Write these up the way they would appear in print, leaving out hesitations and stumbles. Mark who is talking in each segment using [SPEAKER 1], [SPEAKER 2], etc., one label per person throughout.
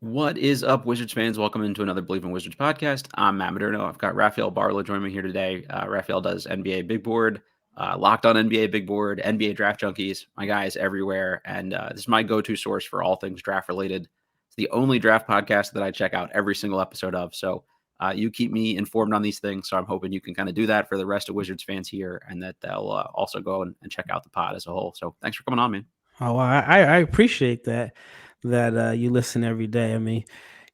[SPEAKER 1] What is up, Wizards fans? Welcome into another Believe in Wizards podcast. I'm Matt Moderno. I've got Rafael Barlowe joining me here today. Rafael does NBA Big Board, Locked on NBA Big Board, NBA Draft Junkies. My guy is everywhere, and this is my go-to source for all things draft related. It's the only draft podcast that I check out every single episode of. So you keep me informed on these things. So I'm hoping you can kind of do that for the rest of Wizards fans here, and that they'll also go and check out the pod as a whole. So thanks for coming on, man.
[SPEAKER 2] Oh, I appreciate that you listen every day. I mean,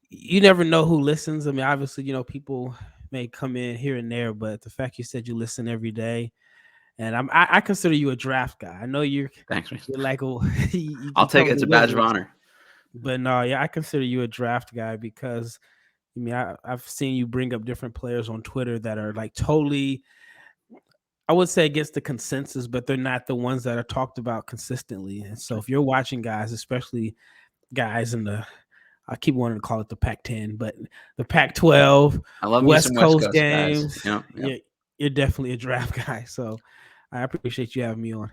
[SPEAKER 2] you never know who listens. I mean, obviously, people may come in here and there, but the fact you said you listen every day, and I consider you a draft guy. I know
[SPEAKER 1] Thanks, man.
[SPEAKER 2] you're like, oh,
[SPEAKER 1] I'll
[SPEAKER 2] you
[SPEAKER 1] take it.
[SPEAKER 2] cover
[SPEAKER 1] It's
[SPEAKER 2] the
[SPEAKER 1] a badge of
[SPEAKER 2] Wizards,
[SPEAKER 1] honor.
[SPEAKER 2] but no, yeah, I consider you a draft guy because I mean, I've seen you bring up different players on Twitter that are like totally, I would say against the consensus, but they're not the ones that are talked about consistently. And so if you're watching guys, especially guys in I keep wanting to call it the Pac-10, but the Pac-12,
[SPEAKER 1] I love me some
[SPEAKER 2] West
[SPEAKER 1] West
[SPEAKER 2] Coast
[SPEAKER 1] Coast guys.
[SPEAKER 2] games,
[SPEAKER 1] Yep.
[SPEAKER 2] you're definitely a draft guy. So I appreciate you having me on.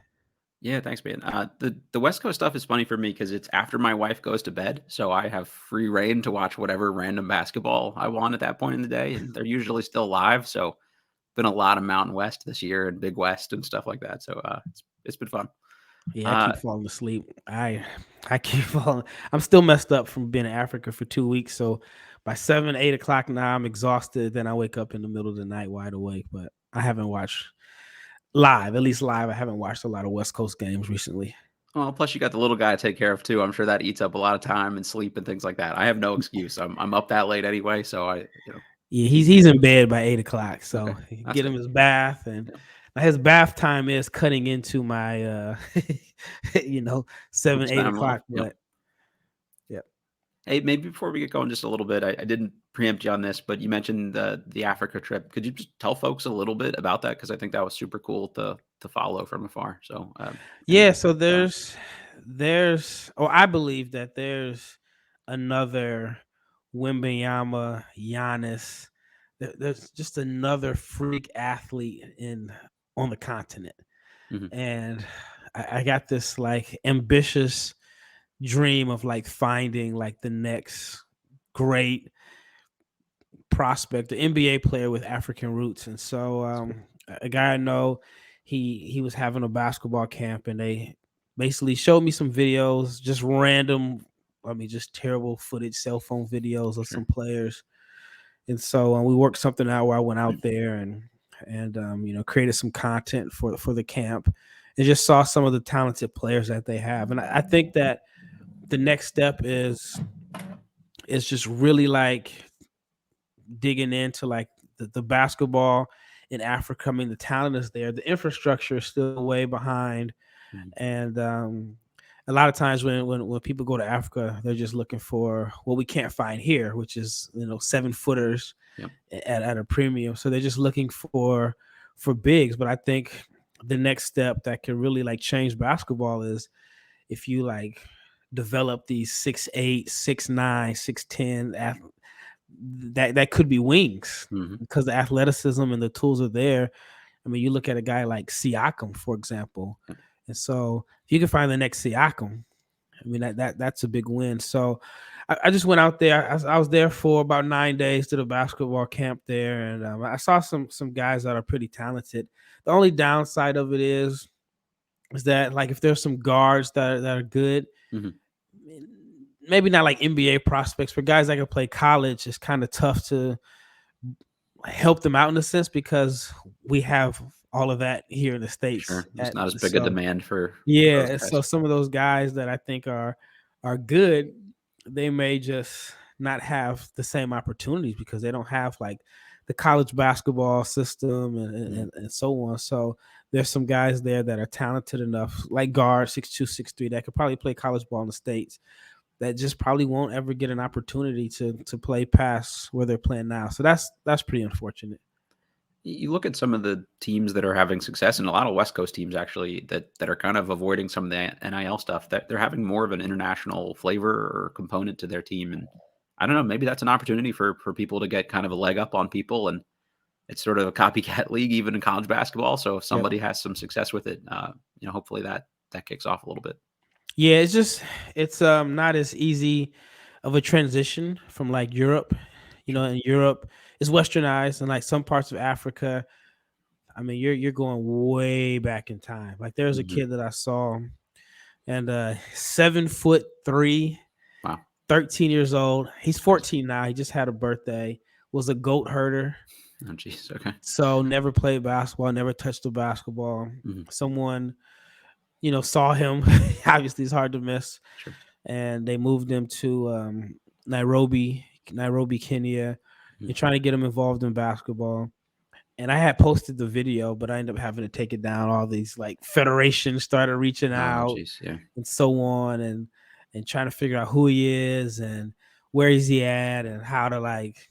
[SPEAKER 1] Yeah, thanks, man. The West Coast stuff is funny for me because it's after my wife goes to bed, so I have free reign to watch whatever random basketball I want at that point in the day, and they're usually still live. So been a lot of Mountain West this year and Big West and stuff like that. So it's been fun.
[SPEAKER 2] Yeah, I
[SPEAKER 1] Uh,
[SPEAKER 2] keep falling asleep. I keep falling. I'm still messed up from being in Africa for 2 weeks. So by 7, 8 o'clock now, I'm exhausted. Then I wake up in the middle of the night wide awake. But I haven't watched live, at least live. I haven't watched a lot of West Coast games recently.
[SPEAKER 1] well, plus you got the little guy to take care of too. I'm sure that eats up a lot of time and sleep and things like that. I have no excuse. I'm up that late anyway, so
[SPEAKER 2] Yeah,
[SPEAKER 1] easy.
[SPEAKER 2] he's in bed by 8 o'clock.
[SPEAKER 1] Okay,
[SPEAKER 2] So
[SPEAKER 1] that's
[SPEAKER 2] get him
[SPEAKER 1] good.
[SPEAKER 2] his bath, and
[SPEAKER 1] Yeah.
[SPEAKER 2] his bath time is cutting into my 7,
[SPEAKER 1] Sleep
[SPEAKER 2] eight
[SPEAKER 1] spam life.
[SPEAKER 2] o'clock.
[SPEAKER 1] Yep.
[SPEAKER 2] But yeah.
[SPEAKER 1] Hey, maybe before we get going just a little bit, I didn't preempt you on this, but you mentioned the Africa trip. Could you just tell folks a little bit about that? Because I think that was super cool to follow from afar. So,
[SPEAKER 2] Yeah,
[SPEAKER 1] anything
[SPEAKER 2] so
[SPEAKER 1] going on?
[SPEAKER 2] I believe that there's another Wembenyama, Giannis. There's just another freak athlete on the continent,
[SPEAKER 1] Mhm.
[SPEAKER 2] and I got this like ambitious dream of like finding like the next great prospect, the NBA player with African roots. And so a guy I know, he was having a basketball camp, and they basically showed me some videos, just random, I mean, just terrible footage, cell phone videos of some
[SPEAKER 1] Sure.
[SPEAKER 2] players. And so we worked something out where I went out there and created some content for the camp, and just saw some of the talented players that they have. And I think that the next step is just really like digging into like the basketball in Africa. I mean, the talent is there. The infrastructure is still way behind,
[SPEAKER 1] Mhm.
[SPEAKER 2] and a lot of times when people go to Africa, they're just looking for what we can't find here, which is 7-footers
[SPEAKER 1] Yep.
[SPEAKER 2] at a premium. So they're just looking for bigs. But I think the next step that can really like change basketball is if you like develop these 6'8", 6'9", 6'10" that could be wings
[SPEAKER 1] Mhm.
[SPEAKER 2] because the athleticism and the tools are there. I mean, you look at a guy like Siakam, for example,
[SPEAKER 1] Yep.
[SPEAKER 2] and so if you can find the next Siakam, I mean that's a big win. So I just went out there. I was there for about 9 days to the basketball camp there, and I saw some guys that are pretty talented. The only downside of it is that like if there's some guards that are good,
[SPEAKER 1] Mhm.
[SPEAKER 2] maybe not like NBA prospects, but guys that can play college, it's kind of tough to help them out in a sense because we have all of that here in the States.
[SPEAKER 1] Sure. There's not as big a demand for those
[SPEAKER 2] Yeah, so
[SPEAKER 1] guys.
[SPEAKER 2] some of those guys that I think are good, they may just not have the same opportunities because they don't have like the college basketball system
[SPEAKER 1] Mhm.
[SPEAKER 2] and so on. So there's some guys there that are talented enough, like guard 6'2", 6'3", that could probably play college ball in the States that just probably won't ever get an opportunity to play past where they're playing now. So that's pretty unfortunate.
[SPEAKER 1] You look at some of the teams that are having success, and a lot of West Coast teams actually that are kind of avoiding some of the NIL stuff. That they're having more of an international flavor or component to their team, and I don't know. Maybe that's an opportunity for people to get kind of a leg up on people, and it's sort of a copycat league even in college basketball. So if
[SPEAKER 2] Yep.
[SPEAKER 1] somebody has some success with it, hopefully that kicks off a little bit.
[SPEAKER 2] Yeah, it's not as easy of a transition from like Europe. In Europe, it's westernized, and like some parts of Africa, I mean, you're going way back in time. Like there's a kid that I saw, and 7'3",
[SPEAKER 1] Wow.
[SPEAKER 2] 13 years old. He's 14 now. He just had a birthday. Was a goat herder.
[SPEAKER 1] Oh, jeez. Okay.
[SPEAKER 2] So never played basketball, never touched a basketball. Someone, saw him. Obviously, it's hard to miss.
[SPEAKER 1] Sure.
[SPEAKER 2] And they moved him to Nairobi, Kenya. They're trying to get him involved in basketball. And I had posted the video, but I ended up having to take it down. All these like federations started reaching out and so on, and trying to figure out who he is and where is he at and how to like,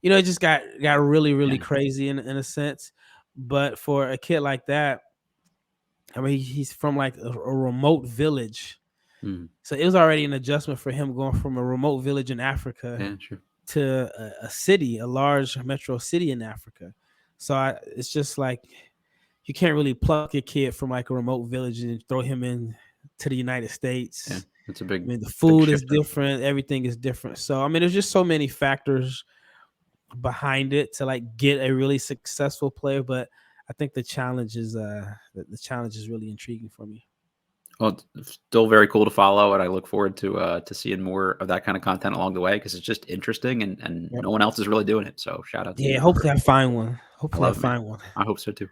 [SPEAKER 2] it just got really, really crazy in a sense. But for a kid like that, I mean, he's from like a remote village. So it was already an adjustment for him going from a remote village in Africa to a city, a large metro city in Africa. So it's just like you can't really pluck a kid from like a remote village and throw him in to the United States.
[SPEAKER 1] Yeah, it's a big.
[SPEAKER 2] I mean, the food is different. Everything is different. So I mean, there's just so many factors behind it to like get a really successful player. But I think the challenge is really intriguing for me.
[SPEAKER 1] Well, it's still very cool to follow, and I look forward to seeing more of that kind of content along the way because it's just interesting, and no one else is really doing it. So shout out to you.
[SPEAKER 2] Yeah, hopefully I find one. I
[SPEAKER 1] hope so too.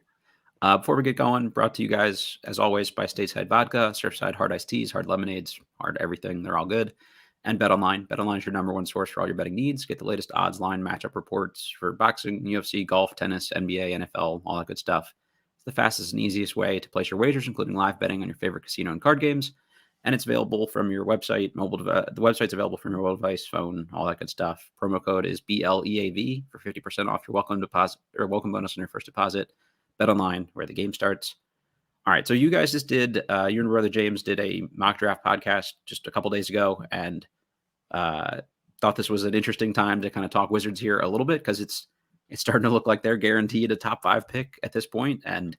[SPEAKER 1] Before we get going, brought to you guys as always by Stateside Vodka, Surfside Hard Iced Teas, Hard Lemonades, Hard Everything. They're all good. And BetOnline. BetOnline is your number one source for all your betting needs. Get the latest odds, line, matchup reports for boxing, UFC, golf, tennis, NBA, NFL, all that good stuff. The fastest and easiest way to place your wagers, including live betting on your favorite casino and card games. And it's available from your website, the website's available from your mobile device, phone, all that good stuff. Promo code is BLEAV for 50% off your welcome bonus on your first deposit. Bet online, where the game starts. All right, so you guys just did, you and brother James did a mock draft podcast just a couple days ago, and thought this was an interesting time to kind of talk Wizards here a little bit because it's starting to look like they're guaranteed a top 5 pick at this point. And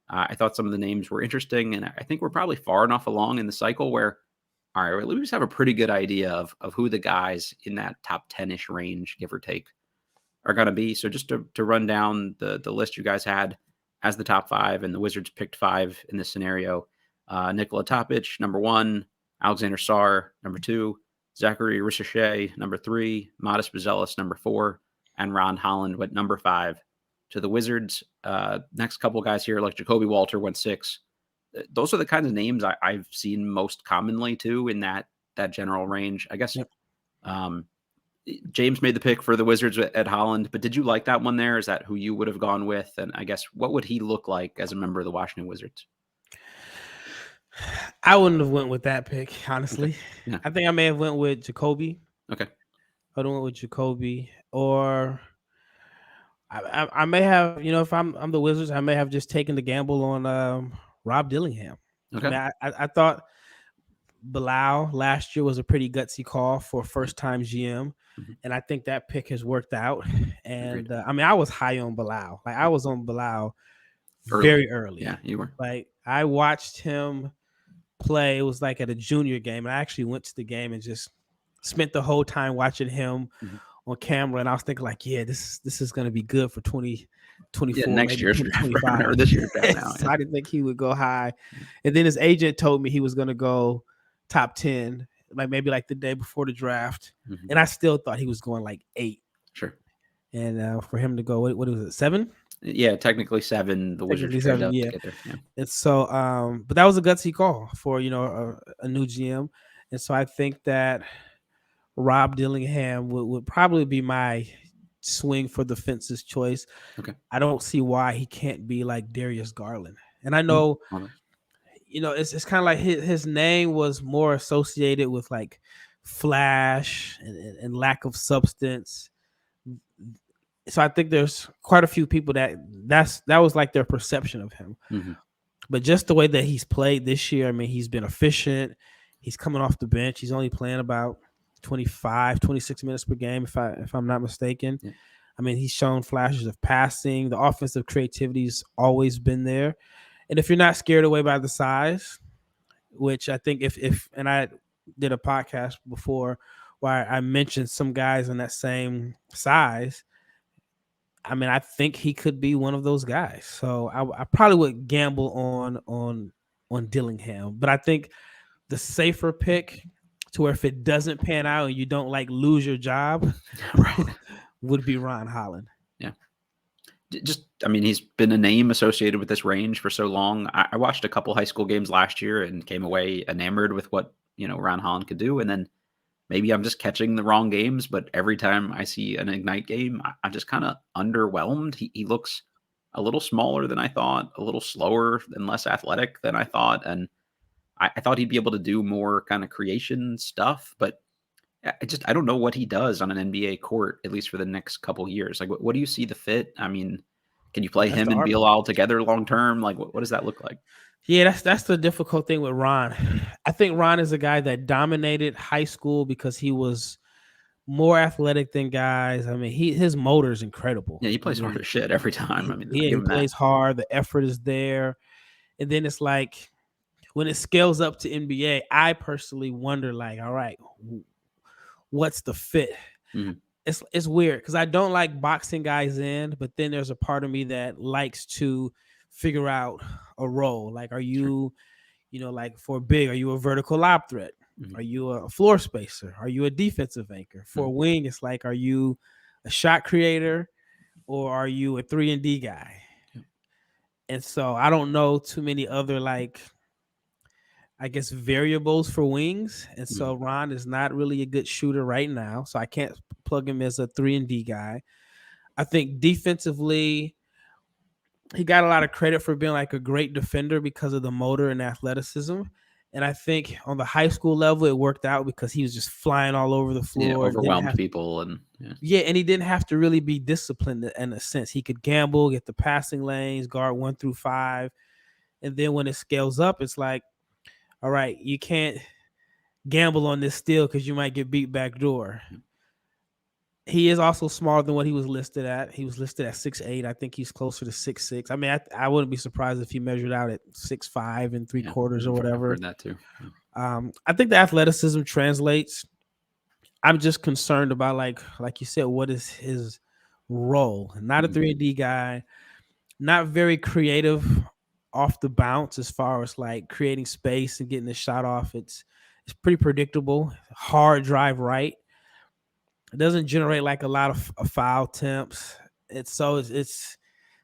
[SPEAKER 1] I thought some of the names were interesting. And I think we're probably far enough along in the cycle where, all right, we just have a pretty good idea of who the guys in that top 10-ish range, give or take, are going to be. So just to run down the list you guys had as the top 5, and the Wizards picked 5 in this scenario. Nikola Topic, number 1, Alexandre Sarr, number 2, Zaccharie Risacher, number 3, Modest Buzelis, number 4, and Ron Holland went number 5 to the Wizards. Next couple guys here, like Jacoby Walter went 6. Those are the kinds of names I've seen most commonly too in that general range. I guess James made the pick for the Wizards at Holland, but did you like that one there? Is that who you would have gone with? And I guess what would he look like as a member of the Washington Wizards?
[SPEAKER 2] I wouldn't have went with that pick, honestly.
[SPEAKER 1] Okay. Yeah.
[SPEAKER 2] I think I may have went with Jacoby.
[SPEAKER 1] Okay.
[SPEAKER 2] I don't went with Jacoby, or I may have, if I'm the Wizards, I may have just taken the gamble on Rob Dillingham.
[SPEAKER 1] Okay.
[SPEAKER 2] I mean, I thought Barlowe last year was a pretty gutsy call for first-time GM, and I think that pick has worked out. And I mean, I was high on Barlowe. Like I was on Barlowe very early.
[SPEAKER 1] Yeah, you were.
[SPEAKER 2] Like I watched him play. It was like at a junior game, and I actually went to the game and just spent the whole time watching him on camera. And I was thinking, like, yeah, this is going to be good for 2024,
[SPEAKER 1] next year's draft or this year's draft now.
[SPEAKER 2] So I didn't think he would go high. And then his agent told me he was going to go top 10, like maybe like the day before the draft. And I still thought he was going like 8.
[SPEAKER 1] Sure.
[SPEAKER 2] And for him to go, what was it, 7?
[SPEAKER 1] Yeah, technically 7. The Wizards traded up to get there. Yeah.
[SPEAKER 2] And so, but that was a gutsy call for a new GM. And so I think that Rob Dillingham would probably be my swing for the fences choice.
[SPEAKER 1] Okay.
[SPEAKER 2] I don't see why he can't be like Darius Garland. And I know, it's kind of like his name was more associated with like flash and lack of substance. So I think there's quite a few people that was like their perception of him. But just the way that he's played this year, I mean, he's been efficient. He's coming off the bench. He's only playing about 25, 26 minutes per game, if I'm not mistaken. Yeah. I mean, he's shown flashes of passing. The offensive creativity's always been there. And if you're not scared away by the size, which I think if and I did a podcast before why I mentioned some guys in that same size. I mean, I think he could be one of those guys. So I probably would gamble on Dillingham, but I think the safer pick to where if it doesn't pan out and you don't like lose your job,
[SPEAKER 1] Right.
[SPEAKER 2] would be Ron Holland.
[SPEAKER 1] Yeah. I mean, he's been a name associated with this range for so long. I watched a couple high school games last year and came away enamored with what, Ron Holland could do. And then maybe I'm just catching the wrong games, but every time I see an Ignite game, I'm just kind of underwhelmed. He looks a little smaller than I thought, a little slower and less athletic than I thought. And I thought he'd be able to do more kind of creation stuff, but I don't know what he does on an NBA court, at least for the next couple years. Like, what do you see the fit? I mean, can you play
[SPEAKER 2] That's
[SPEAKER 1] him
[SPEAKER 2] the
[SPEAKER 1] and
[SPEAKER 2] hard
[SPEAKER 1] Bilal together long term? Like, what does that look like?
[SPEAKER 2] Yeah, that's the difficult thing with Ron. I think Ron is a guy that dominated high school because he was more athletic than guys. I mean, his motor is incredible.
[SPEAKER 1] Yeah, he
[SPEAKER 2] I
[SPEAKER 1] plays hard
[SPEAKER 2] mean,
[SPEAKER 1] as shit every time. I mean, I
[SPEAKER 2] he
[SPEAKER 1] give him that.
[SPEAKER 2] plays hard. The effort is there, and then it's like when it scales up to NBA, I personally wonder, like, all right, what's the fit?
[SPEAKER 1] Mhm.
[SPEAKER 2] It's weird because I don't like boxing guys in, but then there's a part of me that likes to figure out a role. Like, are
[SPEAKER 1] Sure.
[SPEAKER 2] you, like for big, are you a vertical lob threat?
[SPEAKER 1] Mhm.
[SPEAKER 2] Are you a floor spacer? Are you a defensive anchor? For
[SPEAKER 1] Mhm.
[SPEAKER 2] wing, it's like, are you a shot creator or are you a 3-and-D guy?
[SPEAKER 1] Yep.
[SPEAKER 2] And so I don't know too many other, like, I guess, variables for wings. And so
[SPEAKER 1] Mhm.
[SPEAKER 2] Ron is not really a good shooter right now. So I can't plug him as a 3-and-D guy. I think defensively, he got a lot of credit for being like a great defender because of the motor and athleticism. And I think on the high school level, it worked out because he was just flying all over the
[SPEAKER 1] Yeah,
[SPEAKER 2] floor.
[SPEAKER 1] overwhelmed people and
[SPEAKER 2] And he didn't have to really be disciplined in a sense. He could gamble, get the passing lanes, guard 1 through 5. And then when it scales up, it's like, all right, you can't gamble on this steal because you might get beat back door. He is also smaller than what he was listed at. He was listed at 6'8". I think he's closer to 6'6". I mean, I wouldn't be surprised if he measured out at 6'5" and 3/4 or
[SPEAKER 1] I've
[SPEAKER 2] whatever.
[SPEAKER 1] heard that too. Yeah.
[SPEAKER 2] I think the athleticism translates. I'm just concerned about, like you said, what is his role? Not a
[SPEAKER 1] Mhm.
[SPEAKER 2] 3-and-D guy, not very creative off the bounce as far as like creating space and getting the shot off. It's pretty predictable. Hard drive right. It doesn't generate like a lot of foul attempts. It's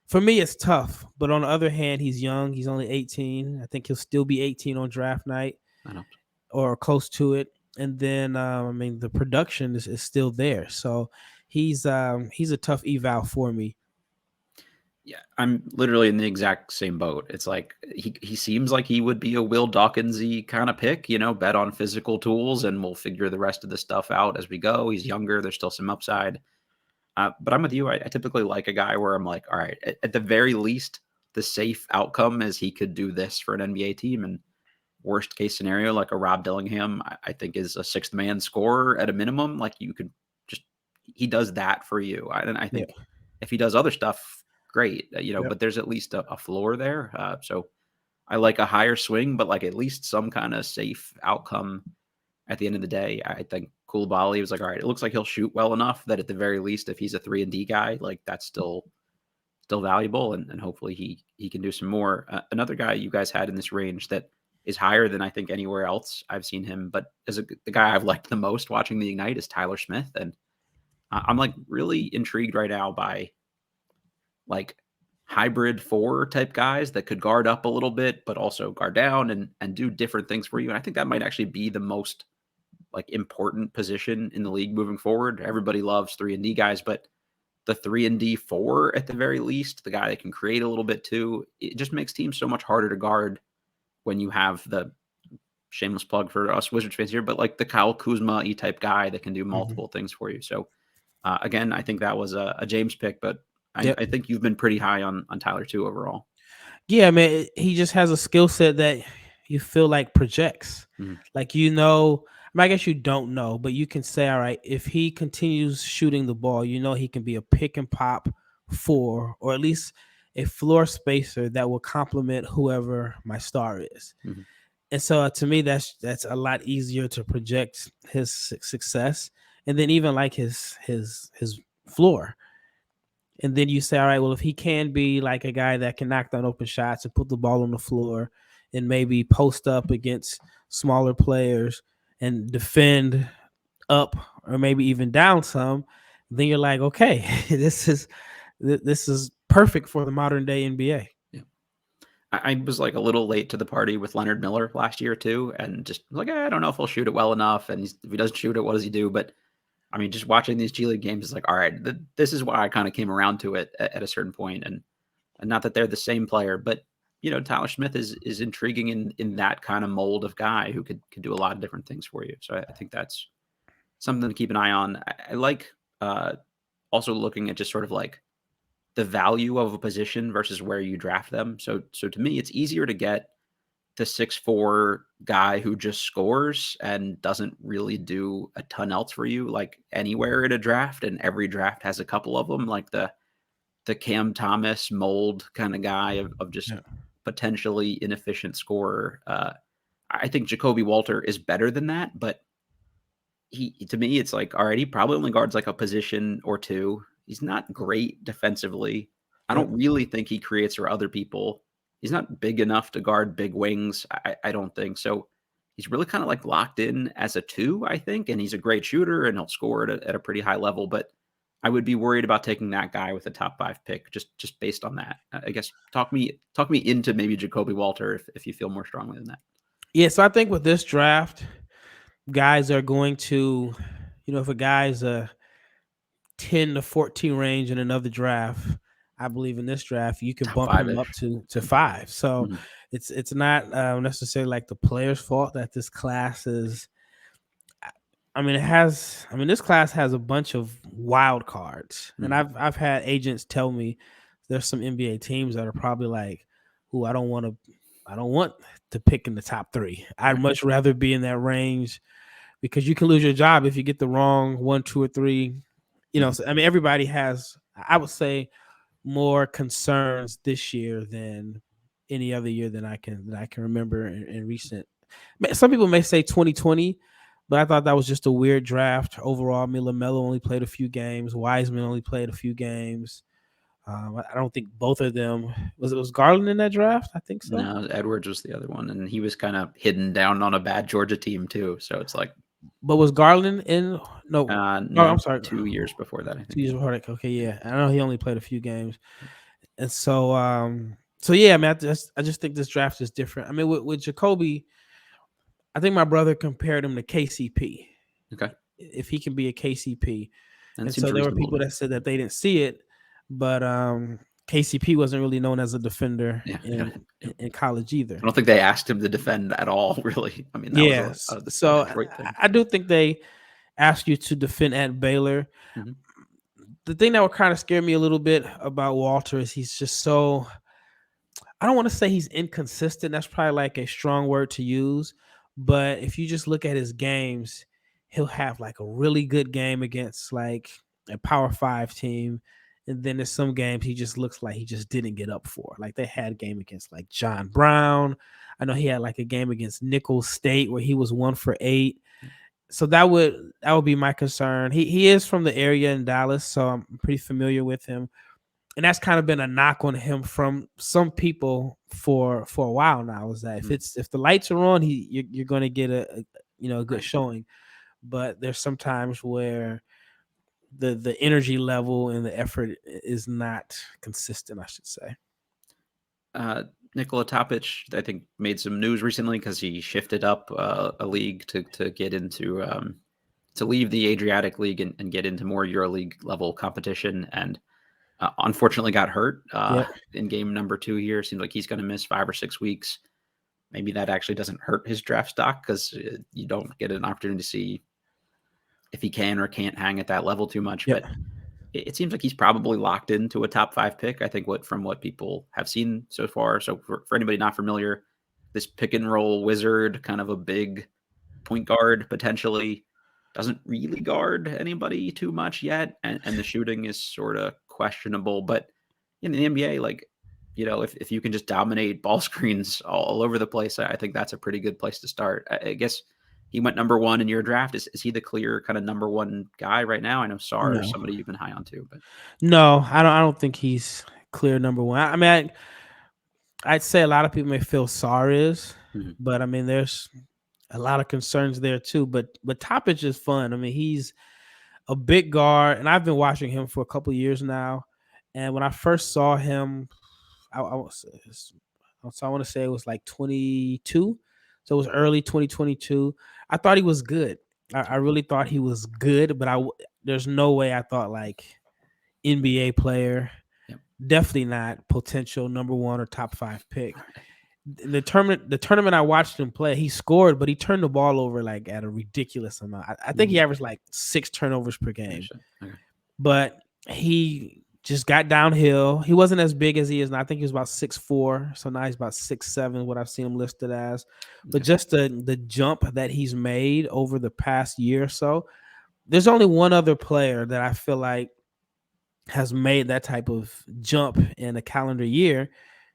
[SPEAKER 2] for me it's tough. But on the other hand, he's young. He's only 18. I think he'll still be 18 on draft night
[SPEAKER 1] I don't.
[SPEAKER 2] or close to it. And then I mean the production is still there. So he's a tough eval for me.
[SPEAKER 1] Yeah, I'm literally in the exact same boat. It's like he seems like he would be a Will Dawkinsy kind of pick, bet on physical tools and we'll figure the rest of the stuff out as we go. He's younger, there's still some upside. But I'm with you. I typically like a guy where I'm like, all right, at the very least, the safe outcome is he could do this for an NBA team. And worst case scenario, like a Rob Dillingham, I think is a sixth man scorer at a minimum. Like you could just, he does that for you. And I
[SPEAKER 2] Yeah.
[SPEAKER 1] think if he does other stuff, great,
[SPEAKER 2] Yep.
[SPEAKER 1] but there's at least a floor there. So I like a higher swing, but like at least some kind of safe outcome at the end of the day. I think Koulibaly was like, all right, it looks like he'll shoot well enough that at the very least, if he's a 3-and-D guy, like that's still valuable, and hopefully he can do some more. Another guy you guys had in this range that is higher than I think anywhere else I've seen him, but the guy I've liked the most watching the Ignite is Tyler Smith, and I'm like really intrigued right now by like hybrid 4 type guys that could guard up a little bit, but also guard down and do different things for you. And I think that might actually be the most like important position in the league moving forward. Everybody loves 3-and-D guys, but the 3-and-D 4 at the very least, the guy that can create a little bit too, it just makes teams so much harder to guard when you have the shameless plug for us Wizards fans here, but like the Kyle Kuzma type guy that can do
[SPEAKER 2] Mhm.
[SPEAKER 1] multiple things for you. So again, I think that was a James pick, but
[SPEAKER 2] Yep.
[SPEAKER 1] I think you've been pretty high on Tyler too overall.
[SPEAKER 2] Yeah, man, he just has a skill set that you feel like projects.
[SPEAKER 1] Mhm.
[SPEAKER 2] Like, I mean, I guess you don't know, but you can say, all right, if he continues shooting the ball, he can be a pick and pop 4, or at least a floor spacer that will complement whoever my star is.
[SPEAKER 1] Mhm.
[SPEAKER 2] And so to me, that's a lot easier to project his success, and then even like his floor. And then you say, all right, well, if he can be like a guy that can knock down open shots and put the ball on the floor and maybe post up against smaller players and defend up or maybe even down some, then you're like, okay, this is perfect for the modern day NBA.
[SPEAKER 1] Yeah. I was like a little late to the party with Leonard Miller last year too, and just like, I don't know if he'll shoot it well enough, and if he doesn't shoot it, what does he do? But I mean, just watching these G League games is like, all right, this is why I kind of came around to it at a certain point, and not that they're the same player, but Tyler Smith is intriguing in that kind of mold of guy who could do a lot of different things for you. So I think that's something to keep an eye on. I like also looking at just sort of like the value of a position versus where you draft them. So to me, it's easier to get the 6'4" guy who just scores and doesn't really do a ton else for you, like anywhere in a draft, and every draft has a couple of them, like the Cam Thomas mold kind of guy of just potentially inefficient scorer. I think Jacoby Walter is better than that, but to me, it's like, all right, he probably only guards like a position or two. He's not great defensively. I don't really think he creates for other people. He's not big enough to guard big wings. I don't think so. He's really kind of like locked in as a 2, I think, and he's a great shooter and he'll score at a pretty high level. But I would be worried about taking that guy with a top 5 pick just based on that. I guess talk me into maybe Jacoby Walter if you feel more strongly than that.
[SPEAKER 2] Yeah, so I think with this draft, guys are going to, if a guy's a 10 to 14 range in another draft, I believe in this draft you can bump him up to 5. So it's not necessarily like the player's fault that this class is. This class has a bunch of wild cards, and I've had agents tell me there's some NBA teams that are probably like, "Ooh, I don't want to pick in the top 3. I'd much rather be in that range because you can lose your job if you get the wrong 1, 2, or 3." So, everybody has, I would say, more concerns this year than any other year that I can remember in recent. Some people may say 2020. But I thought that was just a weird draft overall. LaMelo only played a few games. Wiseman only played a few games. I don't think both of them was Garland in that draft. I think so.
[SPEAKER 1] No, Edwards was the other one, and he was kind of hidden down on a bad Georgia team too. So it's like,
[SPEAKER 2] but was Garland in? No, I'm sorry.
[SPEAKER 1] 2 years before that. I think.
[SPEAKER 2] 2 years before that. Okay, yeah, I know he only played a few games, and so yeah, man. I just think this draft is different. With Jacoby, I think my brother compared him to KCP.
[SPEAKER 1] Okay.
[SPEAKER 2] If he can be a KCP. And so there were people that said that they didn't see it, but KCP wasn't really known as a defender in college either.
[SPEAKER 1] I don't think they asked him to defend at all, really.
[SPEAKER 2] I do think they asked you to defend at Baylor. Mm-hmm. The thing that would kind of scare me a little bit about Walter is he's just so, I don't want to say he's inconsistent. That's probably like a strong word to use. But if you just look at his games, he'll have like a really good game against like a Power 5 team. And then there's some games he just looks like he just didn't get up for. Like they had a game against like John Brown. I know he had like a game against Nicholls State where he was 1 for 8. So that would be my concern. He is from the area in Dallas, so I'm pretty familiar with him. And that's kind of been a knock on him from some people for a while now, is that if the lights are on, you're going to get a good showing. But there's some times where the energy level and the effort is not consistent, I should say.
[SPEAKER 1] Nikola Topic, I think, made some news recently because he shifted up a league to get into to leave the Adriatic League and get into more EuroLeague level competition, and unfortunately got hurt in game number 2 here. Seems like he's going to miss 5 or 6 weeks. Maybe that actually doesn't hurt his draft stock because you don't get an opportunity to see if he can or can't hang at that level too much. But it seems like he's probably locked into a top 5 pick, I think, from what people have seen so far. So for anybody not familiar, this pick and roll wizard, kind of a big point guard potentially, doesn't really guard anybody too much yet. And the shooting is sort of questionable. But in the NBA, like, if you can just dominate ball screens all over the place, I think that's a pretty good place to start. I guess he went number 1 in your draft. Is he the clear kind of number 1 guy right now? I know Sarr is
[SPEAKER 2] No,
[SPEAKER 1] somebody you've been high on too, but
[SPEAKER 2] no, I don't think he's clear number one. I mean, I'd say a lot of people may feel Sarr is,
[SPEAKER 1] Mhm.
[SPEAKER 2] but I mean, there's a lot of concerns there too. But Topic is fun. I mean, he's a big guard, and I've been watching him for a couple of years now. And when I first saw him, I was so I want to say it was like 22, so it was early 2022. I thought he was good. I really thought he was good, but there's no way I thought like NBA player.
[SPEAKER 1] Yep.
[SPEAKER 2] Definitely not potential number 1 or top 5 pick. The tournament I watched him play, he scored, but he turned the ball over like at a ridiculous amount. I think he averaged like 6 turnovers per game.
[SPEAKER 1] Okay.
[SPEAKER 2] But he just got downhill. He wasn't as big as he is now. I think he was about 6'4", so now he's about 6'7", what I've seen him listed as. But
[SPEAKER 1] Okay.
[SPEAKER 2] just the jump that he's made over the past year or so, there's only one other player that I feel like has made that type of jump in a calendar year,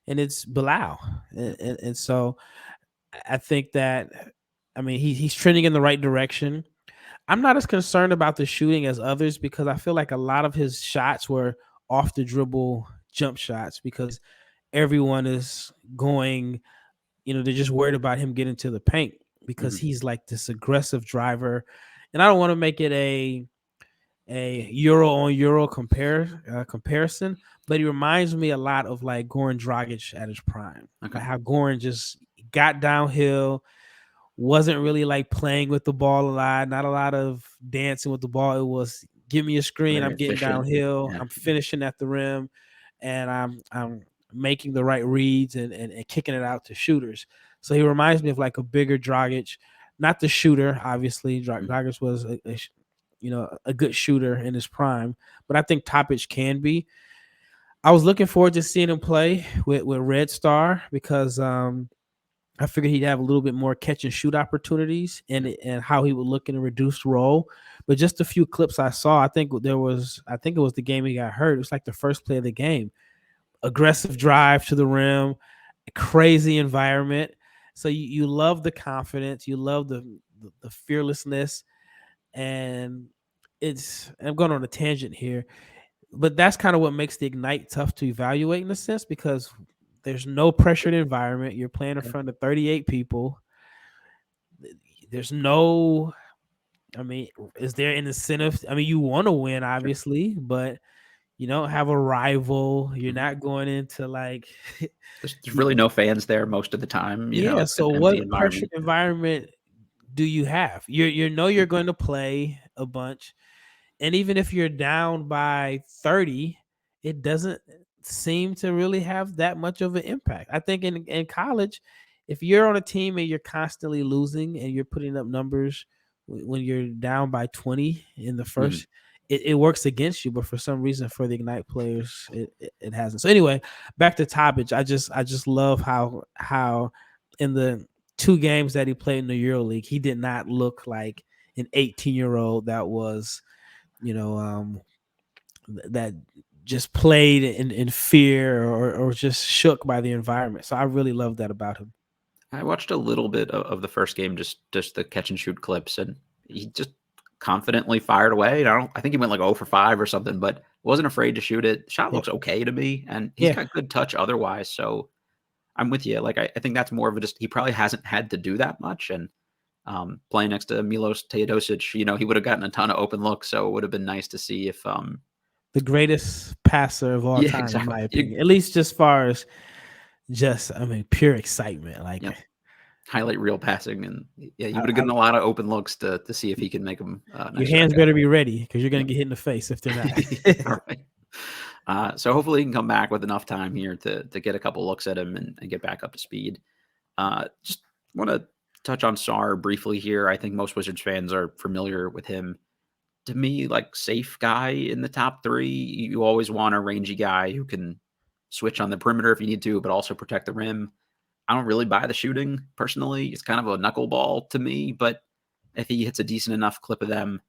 [SPEAKER 2] and it's Bilal. And so I think that, I mean, he's trending in the right direction. I'm not as concerned about the shooting as others because I feel like a lot of his shots were off the dribble jump shots because everyone is going, they're just worried about him getting to the paint because
[SPEAKER 1] Mhm.
[SPEAKER 2] he's like this aggressive driver. And I don't want to make it a euro on euro comparison, but he reminds me a lot of like Goran Dragic at his prime.
[SPEAKER 1] Okay.
[SPEAKER 2] Like how Goran just got downhill, wasn't really like playing with the ball a lot, not a lot of dancing with the ball. It was give me a screen,
[SPEAKER 1] Very
[SPEAKER 2] I'm getting
[SPEAKER 1] efficient.
[SPEAKER 2] downhill,
[SPEAKER 1] Yeah.
[SPEAKER 2] I'm finishing at the rim, and I'm making the right reads and kicking it out to shooters. So he reminds me of like a bigger Dragic, not the shooter, obviously.
[SPEAKER 1] Mhm.
[SPEAKER 2] Dragic was a good shooter in his prime, but I think Topic can be. I was looking forward to seeing him play with Red Star because I figured he'd have a little bit more catch and shoot opportunities and how he would look in a reduced role. But just a few clips I saw, I think it was the game he got hurt. It was like the first play of the game. Aggressive drive to the rim, crazy environment. So you love the confidence, you love the fearlessness, and I'm going on a tangent here, but that's kind of what makes the Ignite tough to evaluate in a sense because there's no pressured environment. You're playing in
[SPEAKER 1] Yeah.
[SPEAKER 2] front of 38 people. There's no, I mean, is there an incentive? I mean, you want to win,
[SPEAKER 1] Sure.
[SPEAKER 2] obviously, but you don't have a rival. You're
[SPEAKER 1] Mhm.
[SPEAKER 2] not going into like,
[SPEAKER 1] There's really no fans there most of the time.
[SPEAKER 2] yeah.
[SPEAKER 1] It's
[SPEAKER 2] So
[SPEAKER 1] an empty
[SPEAKER 2] what pressured
[SPEAKER 1] environment.
[SPEAKER 2] environment do you have? You're going to play a bunch. And even if you're down by 30, it doesn't seem to really have that much of an impact. I think in college, if you're on a team and you're constantly losing and you're putting up numbers when you're down by 20 in the
[SPEAKER 1] Mhm.
[SPEAKER 2] first, it works against you. But for some reason, for the Ignite players, it hasn't. So anyway, back to Topic. I just love how in the 2 games that he played in the EuroLeague, he did not look like an 18-year-old that was that just played in fear or just shook by the environment. So I really love that about him.
[SPEAKER 1] I watched a little bit of the first game, just the catch and shoot clips, and he just confidently fired away. And I think he went like 0 for 5 or something, but wasn't afraid to shoot it. Shot
[SPEAKER 2] Yeah,
[SPEAKER 1] looks okay to me, and he's
[SPEAKER 2] yeah,
[SPEAKER 1] got good touch otherwise. So I'm with you. Like I think that's more of a just he probably hasn't had to do that much. And playing next to Milos Teodosic, he would have gotten a ton of open looks. So it would have been nice to see if
[SPEAKER 2] the greatest passer of all
[SPEAKER 1] yeah,
[SPEAKER 2] time, in my
[SPEAKER 1] exactly.
[SPEAKER 2] opinion. At least just far as just, I mean, pure excitement. Like
[SPEAKER 1] Yep. Highlight reel passing, and yeah, you
[SPEAKER 2] I,
[SPEAKER 1] would have
[SPEAKER 2] I,
[SPEAKER 1] gotten a lot of open looks to see if he can make them a
[SPEAKER 2] your
[SPEAKER 1] nice
[SPEAKER 2] hands
[SPEAKER 1] stretch out.
[SPEAKER 2] better be ready because you're gonna
[SPEAKER 1] Yep.
[SPEAKER 2] get hit in the face if they're not.
[SPEAKER 1] All right. So hopefully he can come back with enough time here to get a couple looks at him and get back up to speed. Just want to touch on Sarr briefly here. I think most Wizards fans are familiar with him. To me, like safe guy in the top 3. You always want a rangy guy who can switch on the perimeter if you need to, but also protect the rim. I don't really buy the shooting personally. It's kind of a knuckleball to me, but if he hits a decent enough clip of them,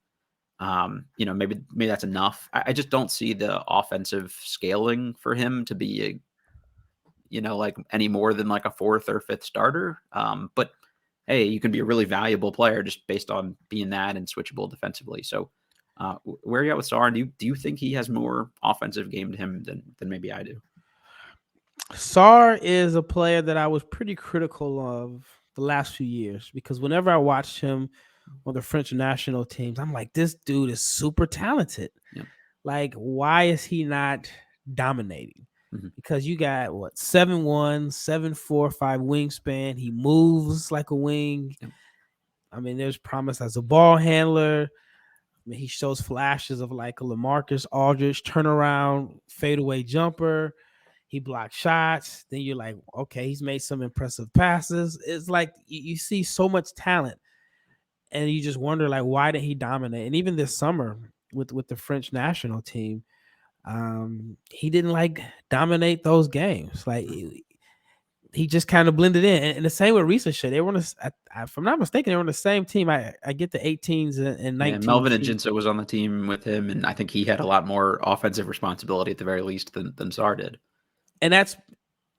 [SPEAKER 1] maybe that's enough. I just don't see the offensive scaling for him to be like any more than like a fourth or fifth starter. But hey, you can be a really valuable player just based on being that and switchable defensively. So where are you at with Sarr? Do you think he has more offensive game to him than maybe I do?
[SPEAKER 2] Sarr is a player that I was pretty critical of the last few years because whenever I watched him on the French national teams, I'm like, this dude is super talented.
[SPEAKER 1] Yeah.
[SPEAKER 2] Like, why is he not dominating?
[SPEAKER 1] Mm-hmm.
[SPEAKER 2] Because you got 7'1", 7'4", 5 wingspan. He moves like a wing.
[SPEAKER 1] Yeah.
[SPEAKER 2] I mean, there's promise as a ball handler. I mean, he shows flashes of like a LaMarcus Aldridge turnaround fadeaway jumper. He blocks shots. Then you're like, okay, he's made some impressive passes. It's like you see so much talent, and you just wonder like, why did he dominate? And even this summer with the French national team, he didn't like dominate those games. Like he just kind of blended in. And the same with Risacher. They were if I'm not mistaken, they were on the same team. I get the 18s and 19s.
[SPEAKER 1] Yeah, Melvin Ajinça was on the team with him, and I think he had a lot more offensive responsibility at the very least than Sarr did.
[SPEAKER 2] And that's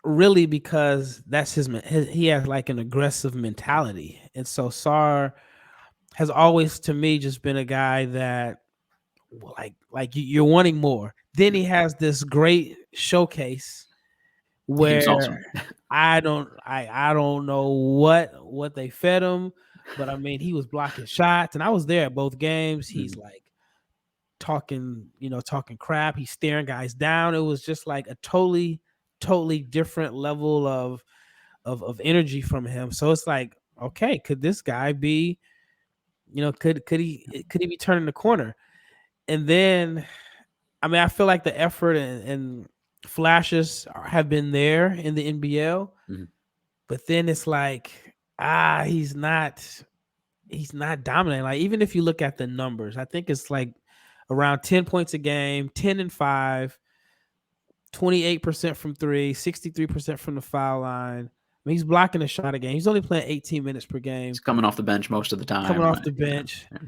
[SPEAKER 2] really because that's he has like an aggressive mentality. And so Sarr has always, to me, just been a guy that like you're wanting more. Then he has this great showcase where
[SPEAKER 1] awesome.
[SPEAKER 2] I don't know what they fed him, but I mean, he was blocking shots, and I was there at both games. He's like talking crap. He's staring guys down. It was just like a totally different level of energy from him. So it's like, okay, could this guy be, could he be turning the corner? And then, I mean, I feel like the effort and flashes have been there in the NBL, but then it's like, he's not dominating. Like, even if you look at the numbers, I think it's like around 10 points a game, 10 and 5, 28% from three, 63% from the foul line. I mean, he's blocking a shot a game. He's only playing 18 minutes per game.
[SPEAKER 1] He's coming off the bench most of the time.
[SPEAKER 2] Coming off the bench. Yeah.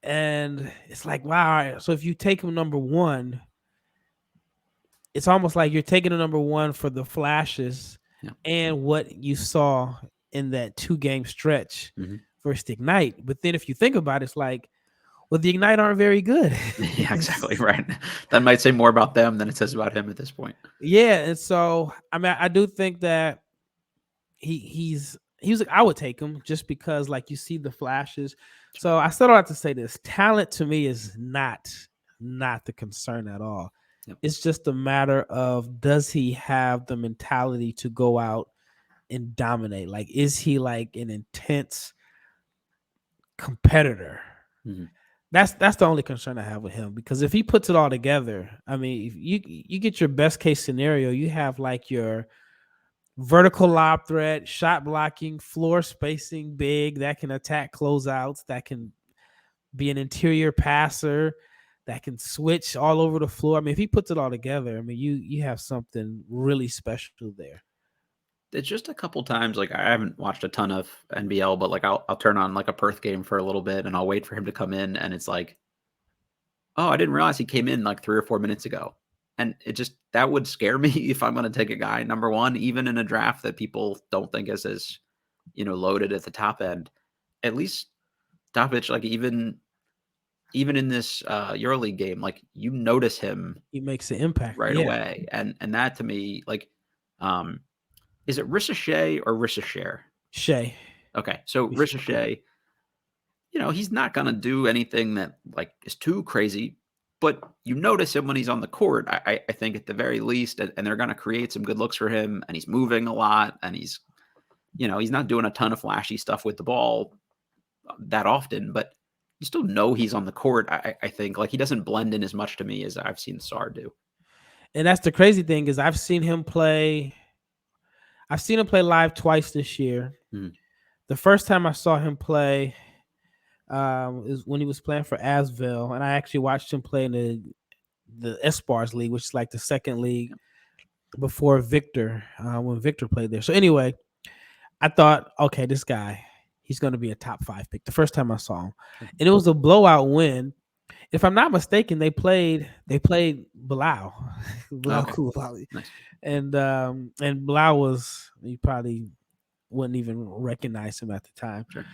[SPEAKER 2] And it's like, wow. All right, so if you take him number one, it's almost like you're taking a number one for the flashes and what you saw in that 2-game stretch versus the Ignite. But then if you think about it, it's like, well, the Ignite aren't very good.
[SPEAKER 1] Yeah, exactly. Right. That might say more about them than it says about him at this point.
[SPEAKER 2] Yeah. And so, I mean, I do think that he was like, I would take him just because, like, you see the flashes. So I still don't have to say this. Talent to me is not the concern at all. Yep. It's just a matter of, does he have the mentality to go out and dominate? Like, is he like an intense competitor? That's the only concern I have with him, because if he puts it all together, I mean, if you get your best case scenario, you have like your vertical lob threat, shot blocking, floor spacing big that can attack closeouts, that can be an interior passer, that can switch all over the floor. I mean, if he puts it all together, I mean, you have something really special there.
[SPEAKER 1] It's just a couple times, like, I haven't watched a ton of NBL, but like I'll turn on like a Perth game for a little bit and I'll wait for him to come in, and it's like, oh, I didn't realize he came in like 3 or 4 minutes ago. And that would scare me if I'm going to take a guy number one, even in a draft that people don't think is as, loaded at the top end. At least Topic, like, even in this EuroLeague game, like, you notice him.
[SPEAKER 2] He makes the impact
[SPEAKER 1] right away. And that to me, like, is it Risacher or Risacher?
[SPEAKER 2] Shay.
[SPEAKER 1] Okay. So Risacher, he's not going to do anything that like is too crazy, but you notice him when he's on the court, I think, at the very least, and they're going to create some good looks for him, and he's moving a lot, and he's not doing a ton of flashy stuff with the ball that often, but you still know he's on the court. I think, like, he doesn't blend in as much to me as I've seen Sarr do. And
[SPEAKER 2] that's the crazy thing, is I've seen him play live twice this year. The first time I saw him play is when he was playing for Asvel, and I actually watched him play in the Espoirs League, which is like the second league before Victor, when Victor played there. So anyway, I thought, okay, this guy, he's going to be a top 5 pick the first time I saw him. And it was a blowout win. If I'm not mistaken, they played Bilal, Bilal
[SPEAKER 1] Okay,
[SPEAKER 2] Koulibaly,
[SPEAKER 1] nice.
[SPEAKER 2] and Bilal was, you probably wouldn't even recognize him at the time.
[SPEAKER 1] Sure.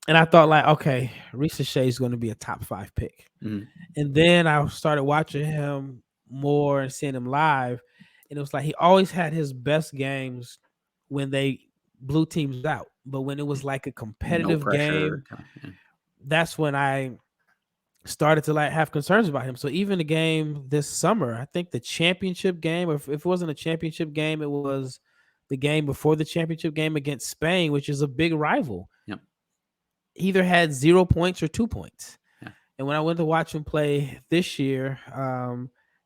[SPEAKER 2] And I thought like, okay, Risacher is going to be a top 5 pick.
[SPEAKER 1] Mhm.
[SPEAKER 2] And then I started watching him more and seeing him live, and it was like he always had his best games when they blew teams out. But when it was like a
[SPEAKER 1] No
[SPEAKER 2] competitive game,
[SPEAKER 1] pressure. Kinda, yeah.
[SPEAKER 2] that's when I started to like have concerns about him. So even the game this summer, I think the championship game, or if it wasn't a championship game, it was the game before the championship game against Spain, which is a big rival.
[SPEAKER 1] Yep.
[SPEAKER 2] He either had 0 points or 2 points.
[SPEAKER 1] Yeah.
[SPEAKER 2] And when I went to watch him play this year,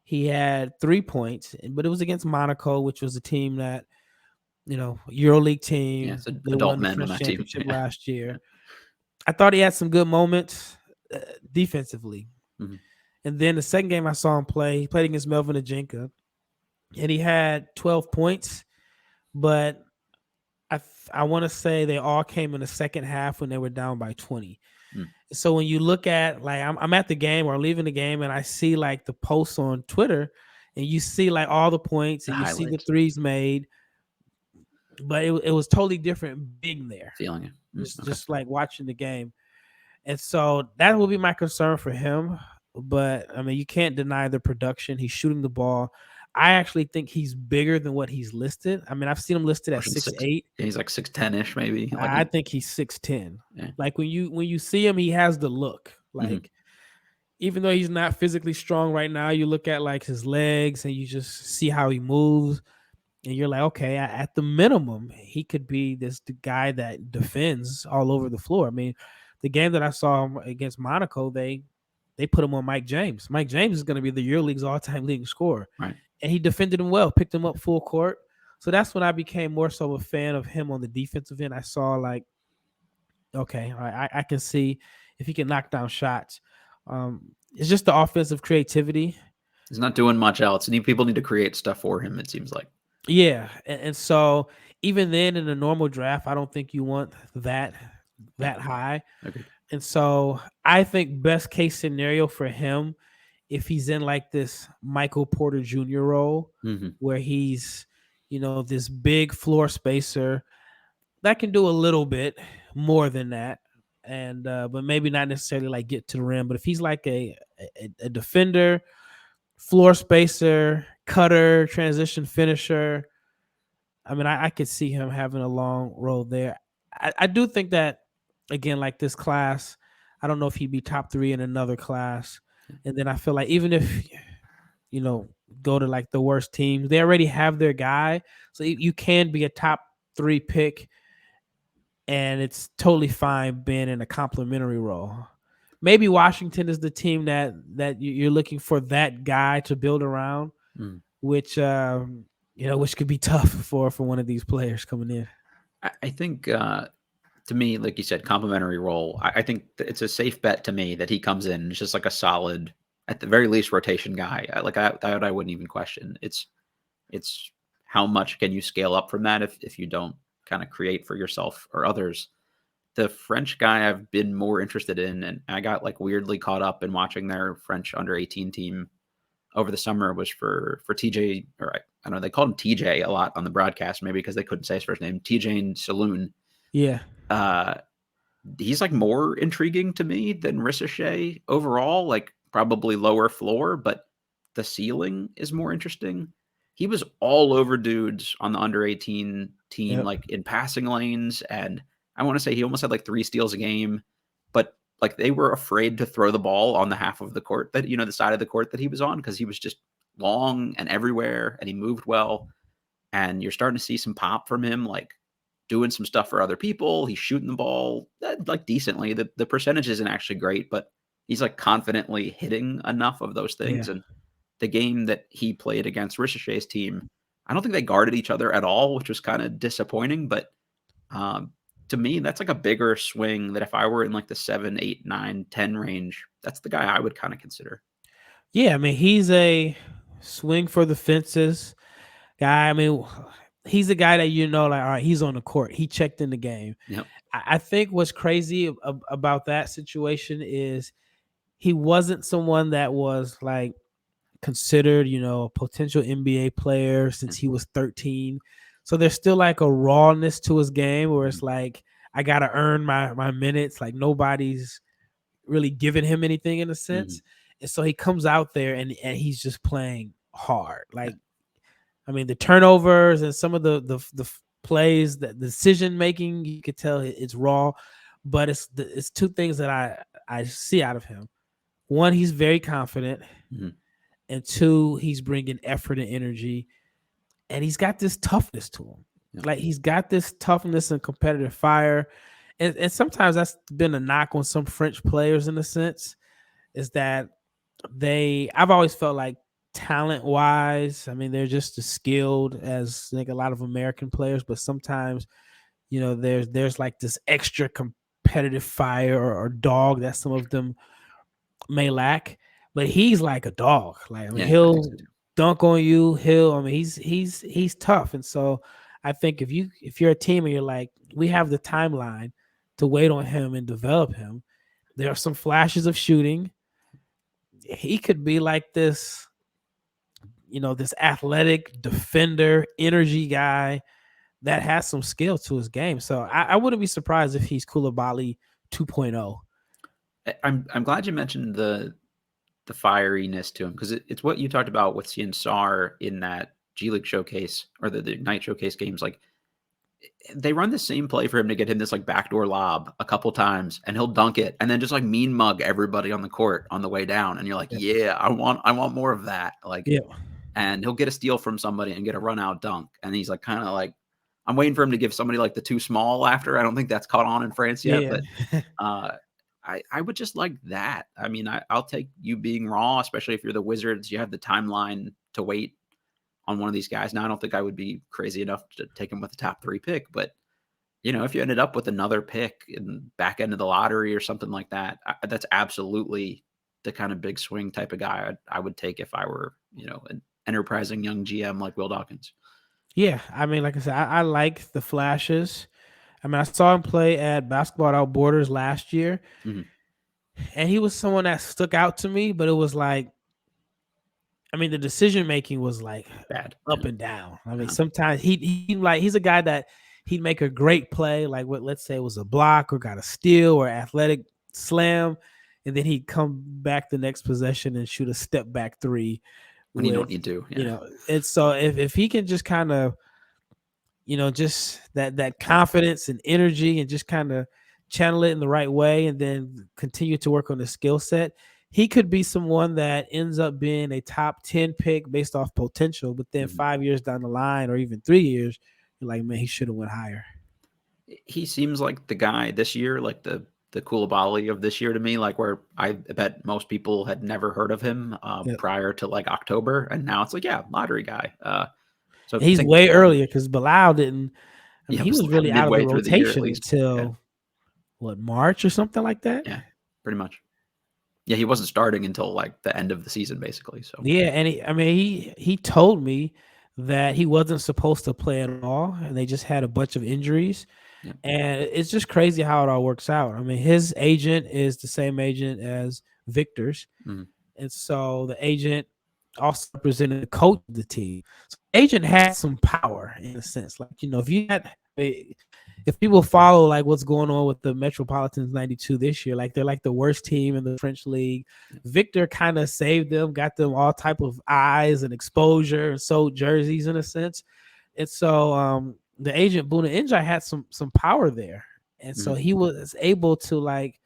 [SPEAKER 2] he had 3 points, but it was against Monaco, which was a team that, EuroLeague team.
[SPEAKER 1] Yeah, it's
[SPEAKER 2] They
[SPEAKER 1] adult
[SPEAKER 2] won the
[SPEAKER 1] men on
[SPEAKER 2] French
[SPEAKER 1] that team.
[SPEAKER 2] championship
[SPEAKER 1] Yeah.
[SPEAKER 2] last year. I thought he had some good moments defensively.
[SPEAKER 1] Mhm.
[SPEAKER 2] And then the second game I saw him play, he played against Melvin Ajinka, and he had 12 points, but I want to say they all came in the second half when they were down by 20.
[SPEAKER 1] Mm.
[SPEAKER 2] So when you look at, like, I'm at the game or leaving the game, and I see like the posts on Twitter, and you see like all the points,
[SPEAKER 1] The
[SPEAKER 2] and you see the
[SPEAKER 1] highlights.
[SPEAKER 2] threes made, but it was totally different being there.
[SPEAKER 1] Feeling it. Okay.
[SPEAKER 2] Just like watching the game. And so that will be my concern for him. But I mean, you can't deny the production. He's shooting the ball. I actually think he's bigger than what he's listed. I mean, I've seen him listed at
[SPEAKER 1] Pushing
[SPEAKER 2] 6'8".
[SPEAKER 1] Yeah, he's like 6'10" maybe. Like
[SPEAKER 2] I think he's 6'10".
[SPEAKER 1] Yeah.
[SPEAKER 2] Like when you see him, he has the look. Like even though he's not physically strong right now, you look at like his legs and you just see how he moves, and you're like, okay, at the minimum, he could be the guy that defends all over the floor. I mean, the game that I saw him against Monaco, they put him on Mike James. Mike James is going to be the EuroLeague's all-time leading scorer.
[SPEAKER 1] Right.
[SPEAKER 2] And he defended him well, picked him up full court. So that's when I became more so a fan of him on the defensive end. I saw like, okay, I can see if he can knock down shots. It's just the offensive creativity.
[SPEAKER 1] He's not doing much else. People need to create stuff for him, it seems like.
[SPEAKER 2] Yeah. And so even then in a normal draft, I don't think you want that high.
[SPEAKER 1] Okay.
[SPEAKER 2] And so I think best case scenario for him, if he's in like this Michael Porter Jr. role, where he's, this big floor spacer that can do a little bit more than that. And but maybe not necessarily like get to the rim. But if he's like a defender, floor spacer, cutter, transition finisher, I mean, I could see him having a long road there. I do think that, again, like this class, I don't know if he'd be top 3 in another class. And then I feel like even if, go to like the worst teams, they already have their guy. So you can be a top 3 pick, and it's totally fine being in a complimentary role. Maybe Washington is the team that you're looking for that guy to build around, which could be tough for one of these players coming in.
[SPEAKER 1] I think to me, like you said, complimentary role. I think it's a safe bet to me that he comes in. It's just like a solid, at the very least, rotation guy. I wouldn't even question. It's how much can you scale up from that if you don't kind of create for yourself or others. The French guy I've been more interested in, and I got like weirdly caught up in watching their French under-18 team over the summer, was for TJ, or I don't know, they called him TJ a lot on the broadcast, maybe because they couldn't say his first name, Tidjane Salaun.
[SPEAKER 2] Yeah.
[SPEAKER 1] He's like more intriguing to me than Risacher overall, like probably lower floor, but the ceiling is more interesting. He was all over dudes on the under-18 team, like in passing lanes. And I want to say he almost had like 3 steals a game, but like they were afraid to throw the ball on the half of the court that, the side of the court that he was on, because he was just long and everywhere and he moved well. And you're starting to see some pop from him, like doing some stuff for other people. He's shooting the ball like decently. The percentage isn't actually great, but he's like confidently hitting enough of those things.
[SPEAKER 2] Yeah.
[SPEAKER 1] And the game that he played against Risacher's team, I don't think they guarded each other at all, which was kind of disappointing. But to me, that's like a bigger swing that if I were in like the 7, 8, 9, 10 range, that's the guy I would kind of consider.
[SPEAKER 2] Yeah, I mean, he's a swing for the fences guy. I mean, he's a guy that like, all right, he's on the court. He checked in the game.
[SPEAKER 1] Yep.
[SPEAKER 2] I think what's crazy about that situation is he wasn't someone that was like considered, a potential NBA player since he was 13. So there's still like a rawness to his game where it's like I gotta earn my minutes. Like nobody's really giving him anything in a sense. And so he comes out there and he's just playing hard. Like, I mean, the turnovers and some of the plays, the decision making, you could tell it's raw. But it's two things that I see out of him. One, he's very confident, and two, he's bringing effort and energy, and he's got this toughness to him. Like he's got this toughness and competitive fire, and sometimes that's been a knock on some French players in a sense, is that I've always felt like talent wise, I mean, they're just as skilled as like a lot of American players, but sometimes, there's like this extra competitive fire or dog that some of them may lack. But he's like a dog. Like, I mean, he'll dunk on you. He's tough. And so I think if you're a team and you're like, we have the timeline to wait on him and develop him, there are some flashes of shooting. He could be like this, this athletic defender, energy guy that has some skill to his game. So I wouldn't be surprised if he's Koulibaly 2.0.
[SPEAKER 1] I'm glad you mentioned the fieriness to him, because it's what you talked about with seeing Sarr in that G League showcase or the Ignite showcase games. Like they run the same play for him to get him this like backdoor lob a couple times, and he'll dunk it and then just like mean mug everybody on the court on the way down. And you're like, I want more of that. Like, and he'll get a steal from somebody and get a run out dunk. And he's like, kind of like, I'm waiting for him to give somebody like the too small after. I don't think that's caught on in France yet, but I would just like that. I mean, I'll take you being raw, especially if you're the Wizards. You have the timeline to wait on one of these guys. Now, I don't think I would be crazy enough to take him with the top 3 pick, but if you ended up with another pick in back end of the lottery or something like that, that's absolutely the kind of big swing type of guy I would take if I were, an enterprising young GM like Will Dawkins.
[SPEAKER 2] Yeah, I mean, like I said, I like the flashes. I mean, I saw him play at Basketball Without Borders last year, and he was someone that stuck out to me, but it was like, I mean, the decision making was like
[SPEAKER 1] bad,
[SPEAKER 2] up and down. I mean, sometimes he's a guy that he'd make a great play, like what, let's say it was a block or got a steal or athletic slam, and then he'd come back the next possession and shoot a step back 3
[SPEAKER 1] when you don't need to.
[SPEAKER 2] And so if he can just kind of, just that confidence and energy and just kind of channel it in the right way and then continue to work on the skill set, he could be someone that ends up being a top 10 pick based off potential, but then 5 years down the line or even 3 years, you're like, man, he should have went higher.
[SPEAKER 1] He seems like the guy this year, like the Koulibaly of this year to me, like where I bet most people had never heard of him prior to like October. And now it's like, lottery guy.
[SPEAKER 2] So he's way earlier because Barlowe didn't. I mean, he was really out of the rotation until March or something like that.
[SPEAKER 1] Yeah, pretty much. Yeah, he wasn't starting until like the end of the season, basically. So
[SPEAKER 2] and he told me that he wasn't supposed to play at all, and they just had a bunch of injuries. Yeah. And it's just crazy how it all works out. I mean, his agent is the same agent as Victor's, and so the agent also represented the coach of the team. So the agent had some power in a sense. Like, if people follow like what's going on with the Metropolitans 92 this year, like they're like the worst team in the French league. Victor kind of saved them, got them all type of eyes and exposure and sold jerseys in a sense. And so the agent Bouna N'Diaye had some power there. And so he was able to like,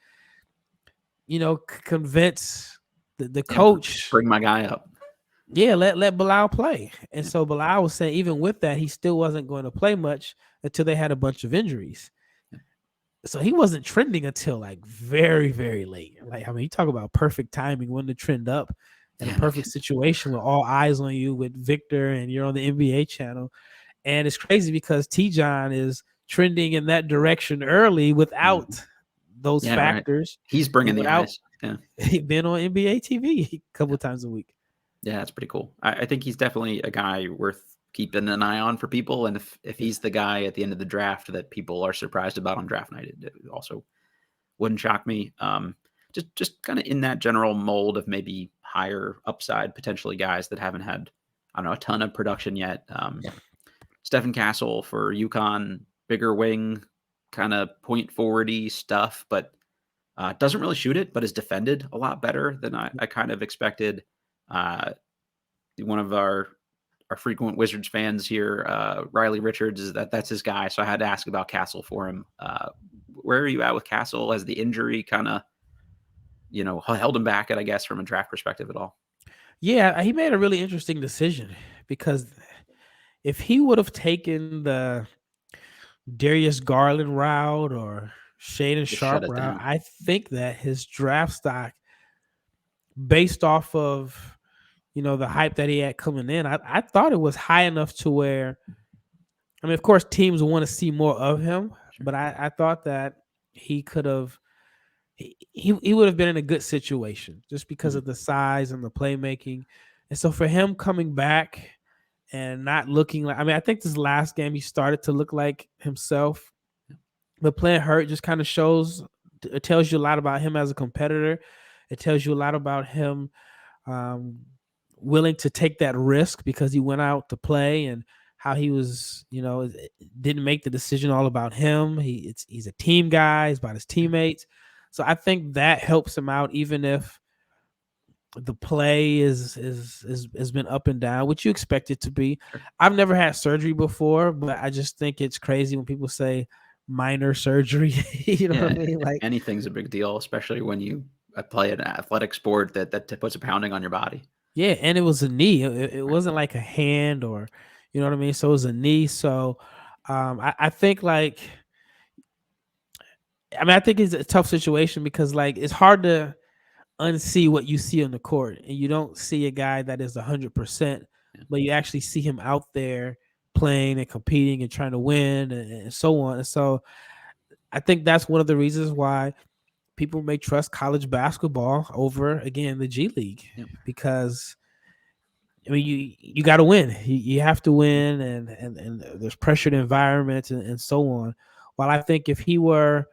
[SPEAKER 2] convince the coach.
[SPEAKER 1] Bring my guy up.
[SPEAKER 2] Yeah, let Barlowe play. And so Barlowe was saying even with that, he still wasn't going to play much until they had a bunch of injuries. So he wasn't trending until like very, very late. Like, I mean, you talk about perfect timing when to trend up in a perfect situation with all eyes on you with Victor and you're on the NBA channel. And it's crazy because Tidjane is trending in that direction early without those factors.
[SPEAKER 1] Right. He's bringing the eyes. Yeah.
[SPEAKER 2] He's been on NBA TV a couple times a week.
[SPEAKER 1] Yeah, that's pretty cool. I think he's definitely a guy worth keeping an eye on for people. And if he's the guy at the end of the draft that people are surprised about on draft night, it also wouldn't shock me. just kind of in that general mold of maybe higher upside potentially guys that haven't had, I don't know, a ton of production yet. Stephon Castle for UConn, bigger wing, kind of point forwardy stuff, but doesn't really shoot it, but is defended a lot better than I kind of expected. One of our frequent Wizards fans here, Riley Richards, is that's his guy. So I had to ask about Castle for him. Where are you at with Castle? Has the injury kind of, held him back, I guess, from a draft perspective at all?
[SPEAKER 2] Yeah, he made a really interesting decision because if he would have taken the Darius Garland route or Shaedon
[SPEAKER 1] Just shut
[SPEAKER 2] Sharp
[SPEAKER 1] it
[SPEAKER 2] route,
[SPEAKER 1] down.
[SPEAKER 2] I think that his draft stock, based off of the hype that he had coming in, I thought it was high enough to where, I mean, of course, teams want to see more of him,
[SPEAKER 1] Sure.
[SPEAKER 2] but I thought that he could have. He would have been in a good situation just because of the size and the playmaking. And so for him coming back and not looking like, I mean, I think this last game he started to look like himself, but playing hurt just kind of shows, it tells you a lot about him as a competitor. It tells you a lot about him willing to take that risk because he went out to play, and how he was, didn't make the decision all about him. He's a team guy. He's about his teammates. So I think that helps him out, even if the play is has been up and down, which you expect it to be.
[SPEAKER 1] Sure.
[SPEAKER 2] I've never had surgery before, but I just think it's crazy when people say minor surgery. You know what I mean? Like,
[SPEAKER 1] anything's a big deal, especially when you play an athletic sport that puts a pounding on your body.
[SPEAKER 2] yeah, and it was a knee. It wasn't like a hand or, you know what I mean? So it was a knee. So I think like, I think it's a tough situation because like it's hard to unsee what you see on the court, and you don't see a guy that is 100%, but you actually see him out there playing and competing and trying to win and so on. And so I think that's one of the reasons why people may trust college basketball over, again, the G League, because I mean, you got to win. You have to win, and there's pressured environments and so on. While I think if one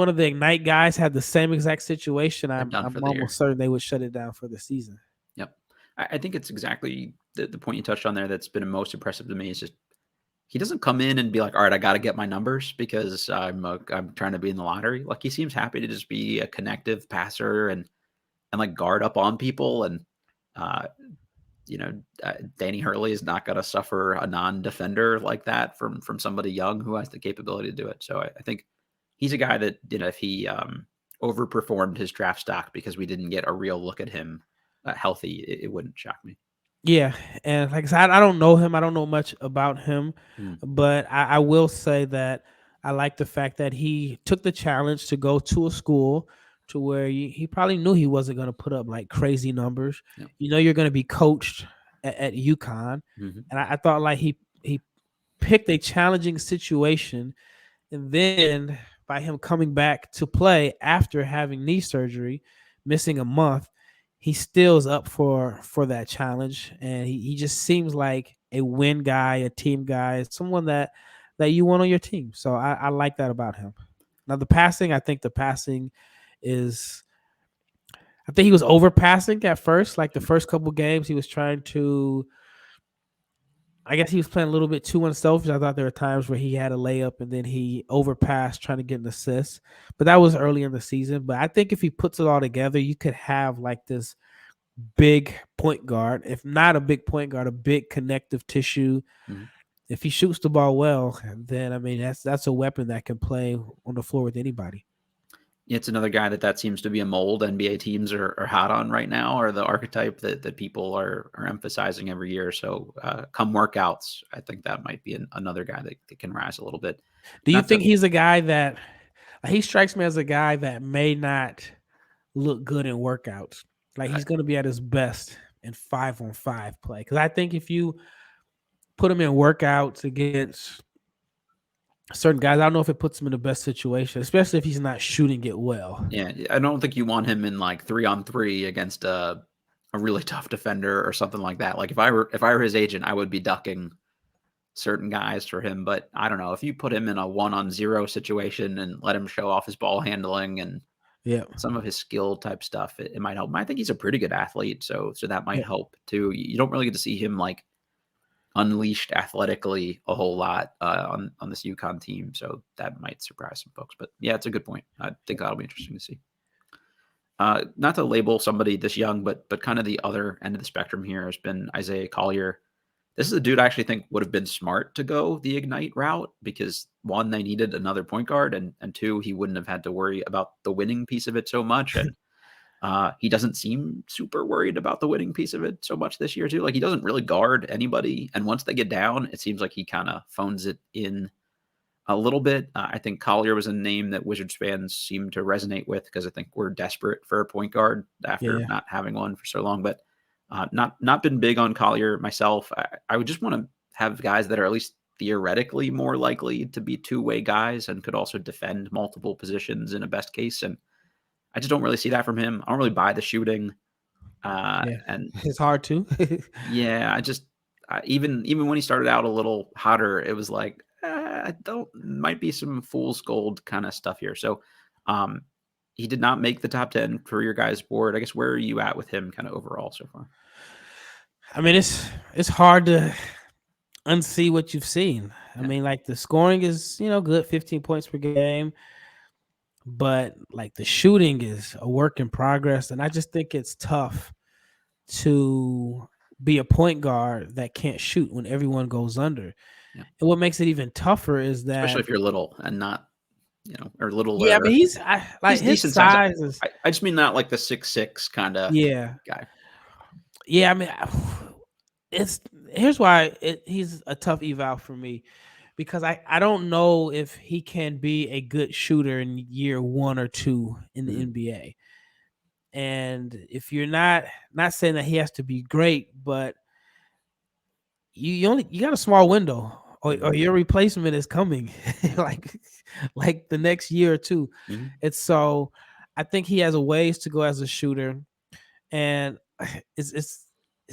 [SPEAKER 2] of the Ignite guys had the same exact situation, I'm almost certain they would shut it down for the season.
[SPEAKER 1] Yep. I think it's exactly the point you touched on there that's been most impressive to me is just he doesn't come in and be like, all right, I got to get my numbers because I'm trying to be in the lottery. Like, he seems happy to just be a connective passer and like guard up on people. And, Danny Hurley is not going to suffer a non-defender like that from somebody young who has the capability to do it. So I think he's a guy that, if he overperformed his draft stock because we didn't get a real look at him healthy, it wouldn't shock me.
[SPEAKER 2] Yeah, and like I said, I don't know him. I don't know much about him, but I will say that I like the fact that he took the challenge to go to a school to where he probably knew he wasn't going to put up like crazy numbers.
[SPEAKER 1] Yep.
[SPEAKER 2] You're going to be coached at UConn, and I thought like he picked a challenging situation, and then by him coming back to play after having knee surgery, missing a month, he still is up for that challenge, and he just seems like a win guy, a team guy, someone that you want on your team. So I like that about him. Now the passing, I think he was overpassing at first. Like the first couple games, he was trying to, I guess he was playing a little bit too unselfish. I thought there were times where he had a layup and then he overpassed trying to get an assist. But that was early in the season. But I think if he puts it all together, you could have like this big point guard. If not a big point guard, a big connective tissue. If he shoots the ball well, then I mean that's a weapon that can play on the floor with anybody.
[SPEAKER 1] It's another guy that seems to be a mold NBA teams are hot on right now, or the archetype that people are emphasizing every year. So come workouts, I think that might be another guy that can rise a little bit.
[SPEAKER 2] Do you think he's a guy that he strikes me as a guy that may not look good in workouts? Like he's going to be at his best in 5-on-5 play. Because I think if you put him in workouts against certain guys, I don't know if it puts him in the best situation, especially if he's not shooting it well.
[SPEAKER 1] Yeah, I don't think you want him in like 3-on-3 against a really tough defender or something like that. Like if I were his agent, I would be ducking certain guys for him. But I don't know, if you put him in a 1-on-0 situation and let him show off his ball handling and
[SPEAKER 2] Yeah.
[SPEAKER 1] some of his skill type stuff, it might help. I think he's a pretty good athlete, so that might
[SPEAKER 2] Yeah.
[SPEAKER 1] help too. You don't really get to see him like unleashed athletically a whole lot on this UConn team, so that might surprise some folks. But yeah, it's a good point. I think that'll be interesting to see. Not to label somebody this young, but kind of the other end of the spectrum here has been Isaiah Collier. This is a dude I actually think would have been smart to go the Ignite route because one, they needed another point guard, and two, he wouldn't have had to worry about the winning piece of it so much. And he doesn't seem super worried about the winning piece of it so much this year too. Like he doesn't really guard anybody, and once they get down, it seems like he kind of phones it in a little bit. I think Collier was a name that Wizards fans seem to resonate with because I think we're desperate for a point guard after
[SPEAKER 2] Yeah.
[SPEAKER 1] not having one for so long. But not been big on Collier myself. I would just want to have guys that are at least theoretically more likely to be two-way guys and could also defend multiple positions in a best case. And I just don't really see that from him. I don't really buy the shooting.
[SPEAKER 2] Yeah.
[SPEAKER 1] And
[SPEAKER 2] It's hard to.
[SPEAKER 1] yeah, I just even when he started out a little hotter, it was like I don't might be some fool's gold kind of stuff here. So he did not make the top 10 for your guys' board. I guess where are you at with him kind of overall so far?
[SPEAKER 2] I mean, it's hard to unsee what you've seen. I
[SPEAKER 1] Yeah.
[SPEAKER 2] mean, like the scoring is, good, 15 points per game, but like the shooting is a work in progress. And I just think it's tough to be a point guard that can't shoot when everyone goes under.
[SPEAKER 1] Yeah.
[SPEAKER 2] And what makes it even tougher is
[SPEAKER 1] Especially
[SPEAKER 2] that,
[SPEAKER 1] if you're little and not, or little
[SPEAKER 2] yeah, I mean,
[SPEAKER 1] he's
[SPEAKER 2] his
[SPEAKER 1] decent size.
[SPEAKER 2] size is,
[SPEAKER 1] I just mean not like the 6'6" kind of
[SPEAKER 2] yeah,
[SPEAKER 1] guy.
[SPEAKER 2] yeah. I mean, here's why he's a tough eval for me. Because I don't know if he can be a good shooter in year 1 or 2 in the NBA. And if you're not saying that he has to be great, but you got a small window, or your replacement is coming like the next year or two.
[SPEAKER 1] Mhm.
[SPEAKER 2] And so I think he has a ways to go as a shooter, and it's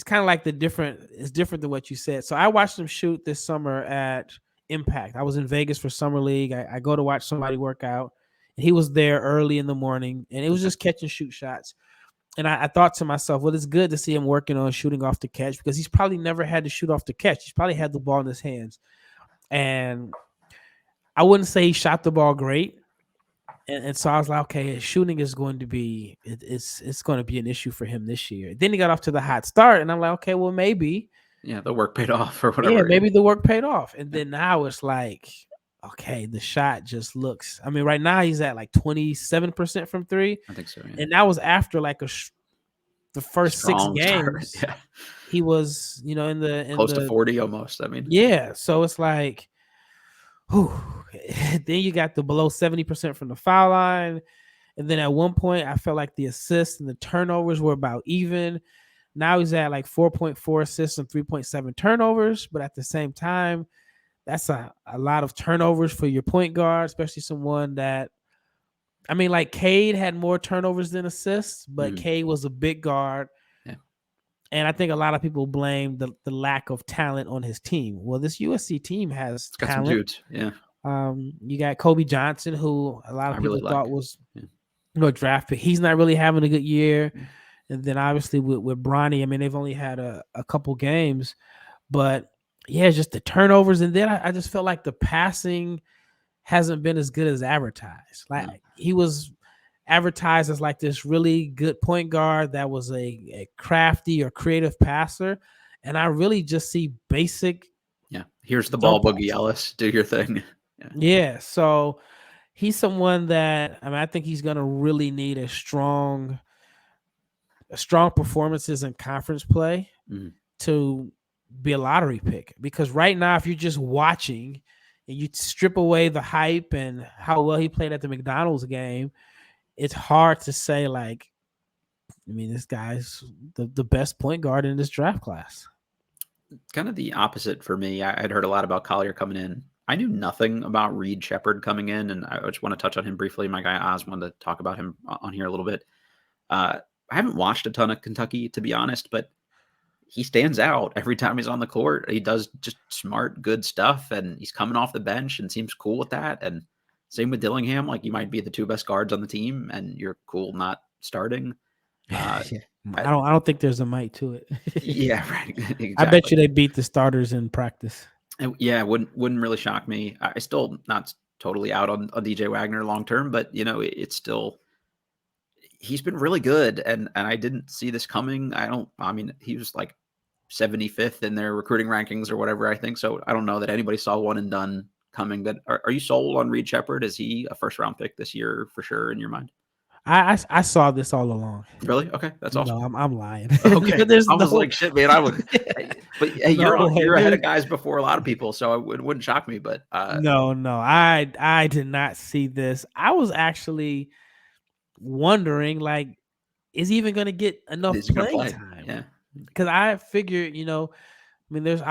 [SPEAKER 2] kind of like it's different than what you said. So I watched him shoot this summer at Impact. I was in Vegas for Summer League. I go to watch somebody work out. And he was there early in the morning, and it was just catch and shoot shots. And I thought to myself, well, it's good to see him working on shooting off the catch because he's probably never had to shoot off the catch. He's probably had the ball in his hands. And I wouldn't say he shot the ball great. And so I was like, okay, shooting is going to be it's going to be an issue for him this year. Then he got off to the hot start, and I'm like, okay, well, maybe.
[SPEAKER 1] Yeah, the work paid off or whatever.
[SPEAKER 2] Yeah, maybe the work paid off. And then now it's like, okay, the shot just looks. I mean, right now he's at like 27% from three.
[SPEAKER 1] I think so. Yeah.
[SPEAKER 2] And that was after like the first
[SPEAKER 1] Strong
[SPEAKER 2] 6
[SPEAKER 1] start.
[SPEAKER 2] games.
[SPEAKER 1] Yeah.
[SPEAKER 2] He was, in
[SPEAKER 1] Close to 40 almost. I mean,
[SPEAKER 2] yeah. So it's like, whew. Then you got the below 70% from the foul line. And then at one point, I felt like the assists and the turnovers were about even. Now he's at like 4.4 assists and 3.7 turnovers. But at the same time, that's a lot of turnovers for your point guard, especially someone that, I mean, like Cade had more turnovers than assists, but Cade was a big guard.
[SPEAKER 1] Yeah.
[SPEAKER 2] And I think a lot of people blame the lack of talent on his team. Well, this USC team has
[SPEAKER 1] it's got
[SPEAKER 2] talent.
[SPEAKER 1] some dudes. Yeah.
[SPEAKER 2] You got Kobe Johnson, who a lot of people thought was draft pick. He's not really having a good year. Yeah. And then obviously with Bronny, I mean, they've only had a couple games, but yeah, just the turnovers. And then I just felt like the passing hasn't been as good as advertised. Like he was advertised as like this really good point guard that was a crafty or creative passer. And I really just see basic.
[SPEAKER 1] Yeah. Here's the ball, Boogie Ellis. Do your thing.
[SPEAKER 2] Yeah. So he's someone that, I mean, I think he's going to really need a strong performances in conference play to be a lottery pick. Because right now, if you're just watching and you strip away the hype and how well he played at the McDonald's game, it's hard to say, like, I mean, this guy's the best point guard in this draft class.
[SPEAKER 1] Kind of the opposite for me. I'd heard a lot about Collier coming in. I knew nothing about Reed Sheppard coming in, and I just want to touch on him briefly. My guy Oz wanted to talk about him on here a little bit. I haven't watched a ton of Kentucky, to be honest, but he stands out every time he's on the court. He does just smart, good stuff, and he's coming off the bench and seems cool with that. And Same with Dillingham. Like, you might be the 2 best guards on the team, and you're cool not starting.
[SPEAKER 2] Yeah. I don't think there's a might to it.
[SPEAKER 1] Yeah, right. Exactly.
[SPEAKER 2] I bet you they beat the starters in practice.
[SPEAKER 1] Yeah, wouldn't really shock me. I still not totally out on DJ Wagner long term, but it's still he's been really good, and I didn't see this coming. I mean, he was like 75th in their recruiting rankings or whatever, I think. So I don't know that anybody saw one and done coming. But are you sold on Reed Sheppard? Is he a first round pick this year for sure in your mind?
[SPEAKER 2] I saw this all along.
[SPEAKER 1] Really? Okay, that's awesome.
[SPEAKER 2] No, I'm lying.
[SPEAKER 1] Okay,
[SPEAKER 2] There's
[SPEAKER 1] I was like, shit, man. I would, but hey, you're ahead of guys before a lot of people, so it wouldn't shock me. But
[SPEAKER 2] no, I did not see this. I was actually wondering, like, is he even going to get enough playing time?
[SPEAKER 1] Yeah,
[SPEAKER 2] because I figured, I mean, there's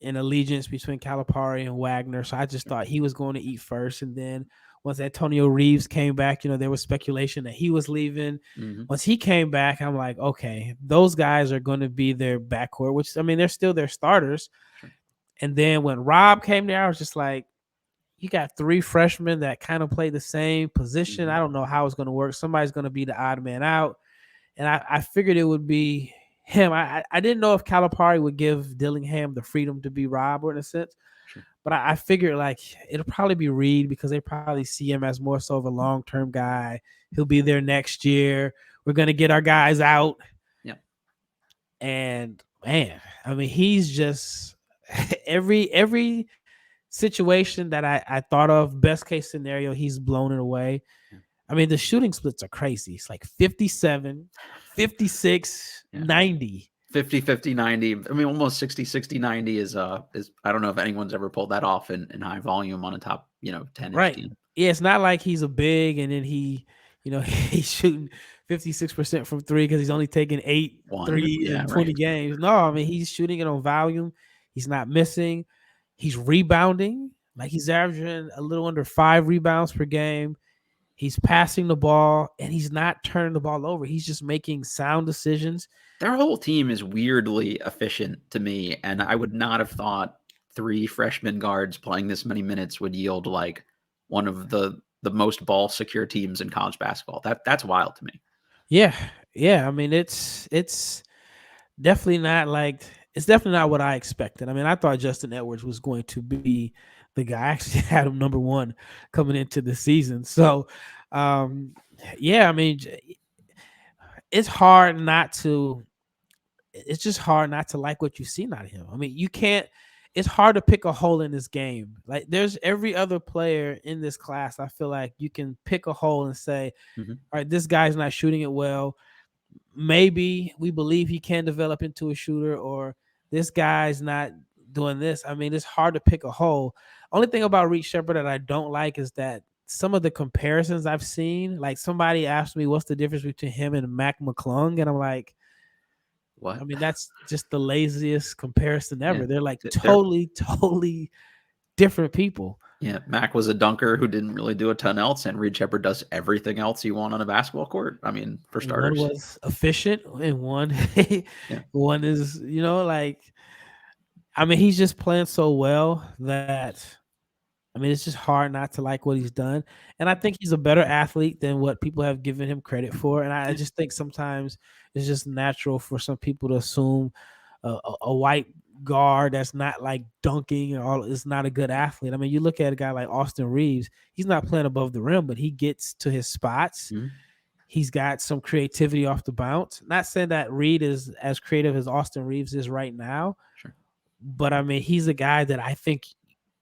[SPEAKER 2] an allegiance between Calipari and Wagner, so I just thought he was going to eat first, and then once Antonio Reeves came back, there was speculation that he was leaving.
[SPEAKER 1] Mm-hmm.
[SPEAKER 2] Once he came back, I'm like, okay, those guys are going to be their backcourt, which, I mean, they're still their starters.
[SPEAKER 1] Sure.
[SPEAKER 2] And then when Rob came there, I was just like, you got 3 freshmen that kind of play the same position.
[SPEAKER 1] Mm-hmm.
[SPEAKER 2] I don't know how it's going to work. Somebody's going to be the odd man out. And I figured it would be him. I didn't know if Calipari would give Dillingham the freedom to be Rob, or in a sense.
[SPEAKER 1] Sure.
[SPEAKER 2] But I figured, like, it'll probably be Reed, because they probably see him as more so of a long-term guy. He'll be there next year. We're going to get our guys out.
[SPEAKER 1] Yeah.
[SPEAKER 2] And, man, I mean, he's just every situation that I thought of, best case scenario, he's blown it away. Yeah. I mean, the shooting splits are crazy. It's like 57, 56, 90.
[SPEAKER 1] 50, 50, 90. I mean, almost 60, 60, 90 is I don't know if anyone's ever pulled that off in high volume on a top, 10
[SPEAKER 2] right.
[SPEAKER 1] team.
[SPEAKER 2] Yeah, it's not like he's a big and then he's shooting 56% from 3 because he's only taking 8 threes in 20 games. No, I mean, he's shooting it on volume. He's not missing. He's rebounding. Like, he's averaging a little under 5 rebounds per game. He's passing the ball, and he's not turning the ball over. He's just making sound decisions.
[SPEAKER 1] Their whole team is weirdly efficient to me, and I would not have thought 3 freshman guards playing this many minutes would yield like one of the most ball secure teams in college basketball. That's wild to me.
[SPEAKER 2] Yeah. I mean, it's definitely not what I expected. I mean, I thought Justin Edwards was going to be the guy. I actually had him number 1 coming into the season. So, yeah, I mean, it's just hard not to like what you see out of him. I mean, it's hard to pick a hole in this game. Like, there's every other player in this class, I feel like you can pick a hole and say, all right, this guy's not shooting it well. Maybe we believe he can develop into a shooter, or this guy's not doing this. I mean, it's hard to pick a hole. Only thing about Reed Sheppard that I don't like is that some of the comparisons I've seen, like, somebody asked me what's the difference between him and Mac McClung, and I'm like, what? I mean, that's just the laziest comparison ever. Yeah. They're like totally different people.
[SPEAKER 1] Yeah, Mac was a dunker who didn't really do a ton else, and Reed Sheppard does everything else you want on a basketball court. I mean, for starters,
[SPEAKER 2] one was efficient, and one is, like, I mean, he's just playing so well that, I mean, it's just hard not to like what he's done. And I think he's a better athlete than what people have given him credit for. And I just think sometimes it's just natural for some people to assume a white guard that's not like dunking and all is not a good athlete. I mean, you look at a guy like Austin Reeves, he's not playing above the rim, but he gets to his spots. Mm-hmm. He's got some creativity off the bounce. Not saying that Reed is as creative as Austin Reeves is right now,
[SPEAKER 1] sure,
[SPEAKER 2] but I mean, he's a guy that I think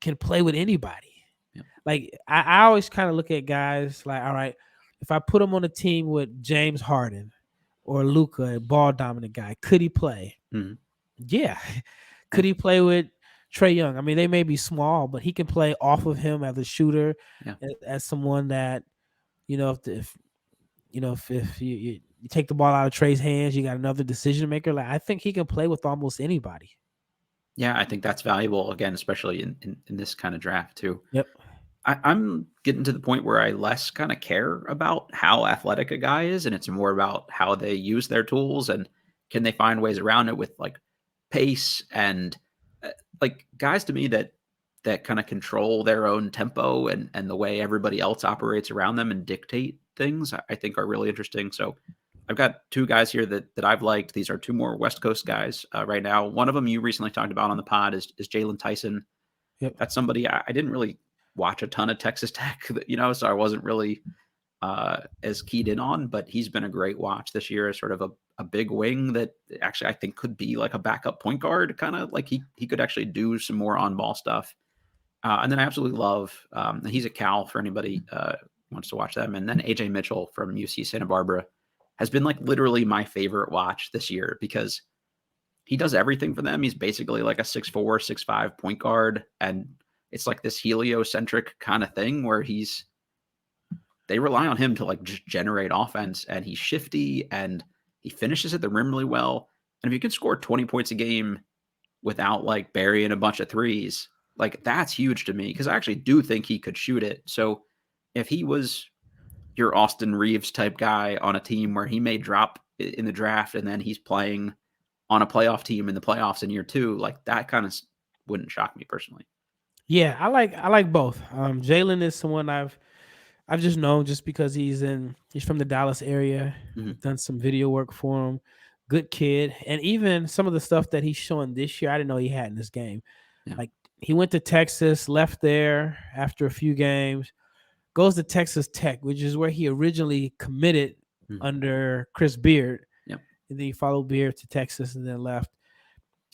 [SPEAKER 2] can play with anybody. Yeah. Like, I always kind of look at guys like, all right, if I put him on a team with James Harden or Luka, a ball dominant guy, could he play? Mm-hmm. Yeah. Could he play with Trae Young? I mean, they may be small, but he can play off of him as a shooter, as someone that, if you take the ball out of Trae's hands, you got another decision maker. Like, I think he can play with almost anybody.
[SPEAKER 1] Yeah, I think that's valuable, again, especially in this kind of draft too.
[SPEAKER 2] Yep.
[SPEAKER 1] I'm getting to the point where I less kind of care about how athletic a guy is, and it's more about how they use their tools and can they find ways around it with like pace and like guys to me that that kind of control their own tempo and the way everybody else operates around them and dictate things, I think are really interesting. So I've got two guys here that I've liked. These are two more West Coast guys right now. One of them you recently talked about on the pod is Jaylon Tyson.
[SPEAKER 2] Yep.
[SPEAKER 1] That's somebody I didn't really watch a ton of Texas Tech, so I wasn't really as keyed in on, but he's been a great watch this year as sort of a big wing that actually I think could be like a backup point guard, kind of like he could actually do some more on ball stuff. And then I absolutely love, he's a Cal for anybody wants to watch them. And then Ajay Mitchell from UC Santa Barbara has been like literally my favorite watch this year because he does everything for them. He's basically like a 6'4", 6'5" point guard. And it's like this heliocentric kind of thing where they rely on him to like just generate offense, and he's shifty and he finishes at the rim really well. And if you can score 20 points a game without like burying a bunch of threes, like that's huge to me because I actually do think he could shoot it. So if he was your Austin Reeves type guy on a team where he may drop in the draft and then he's playing on a playoff team in the playoffs in year 2, like that kind of wouldn't shock me personally.
[SPEAKER 2] Yeah, I like both. Jaylon is someone I've just known just because he's from the Dallas area.
[SPEAKER 1] Mm-hmm.
[SPEAKER 2] Done some video work for him. Good kid. And even some of the stuff that he's showing this year, I didn't know he had in this game.
[SPEAKER 1] Yeah.
[SPEAKER 2] Like he went to Texas, left there after a few games, goes to Texas Tech, which is where he originally committed under Chris Beard.
[SPEAKER 1] Yep.
[SPEAKER 2] And then he followed Beard to Texas and then left.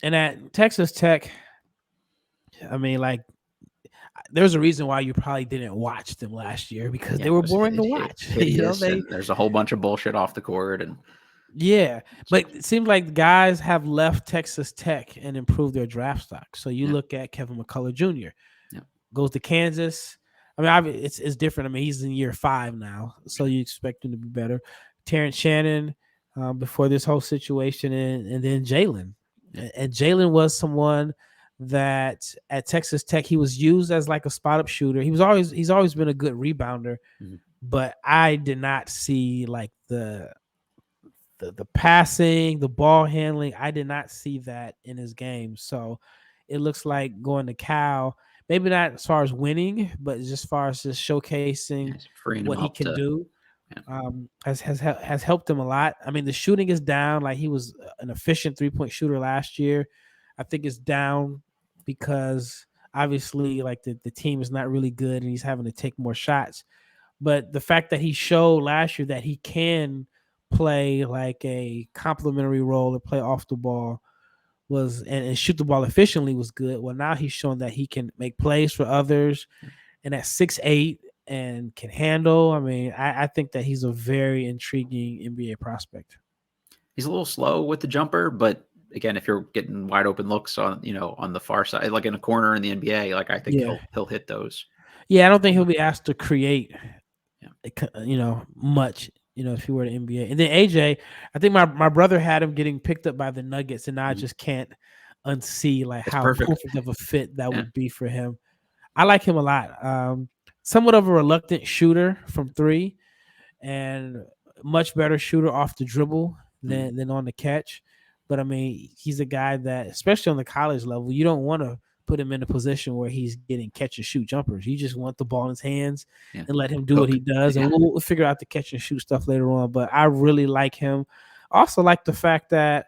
[SPEAKER 2] And at Texas Tech, I mean, like, there's a reason why you probably didn't watch them last year because they were boring to watch.
[SPEAKER 1] There's a whole bunch of bullshit off the court, and
[SPEAKER 2] but it seems like guys have left Texas Tech and improved their draft stock. So you look at Kevin McCullough Jr. Goes to Kansas. I mean, it's different. I mean, he's in year 5 now, so you expect him to be better. Terrence Shannon before this whole situation, and then Jaylon. And Jaylon was someone that at Texas Tech he was used as like a spot up shooter. He's always been a good rebounder, but I did not see like the passing, the ball handling. I did not see that in his game. So it looks like going to Cal, maybe not as far as winning, but just as far as just showcasing what he can do. Has helped him a lot. I mean, the shooting is down. Like he was an efficient 3-point shooter last year. I think it's down because obviously like the team is not really good and he's having to take more shots. But the fact that he showed last year that he can play like a complementary role or play off the ball and shoot the ball efficiently was good. Well, now he's shown that he can make plays for others, and at 6'8" and can handle. I mean, I think that he's a very intriguing NBA prospect.
[SPEAKER 1] He's a little slow with the jumper, but again, if you're getting wide open looks on the far side, like in a corner in the NBA, like I think he'll hit those.
[SPEAKER 2] Yeah, I don't think he'll be asked to create, much, if he were to NBA. And then AJ, I think my brother had him getting picked up by the Nuggets, and now I just can't unsee like how perfect of a fit that would be for him. I like him a lot. Somewhat of a reluctant shooter from 3 and much better shooter off the dribble than on the catch. But I mean, he's a guy that, especially on the college level, you don't want to put him in a position where he's getting catch and shoot jumpers. You just want the ball in his hands and let him do what he does. And we'll figure out the catch and shoot stuff later on. But I really like him. Also like the fact that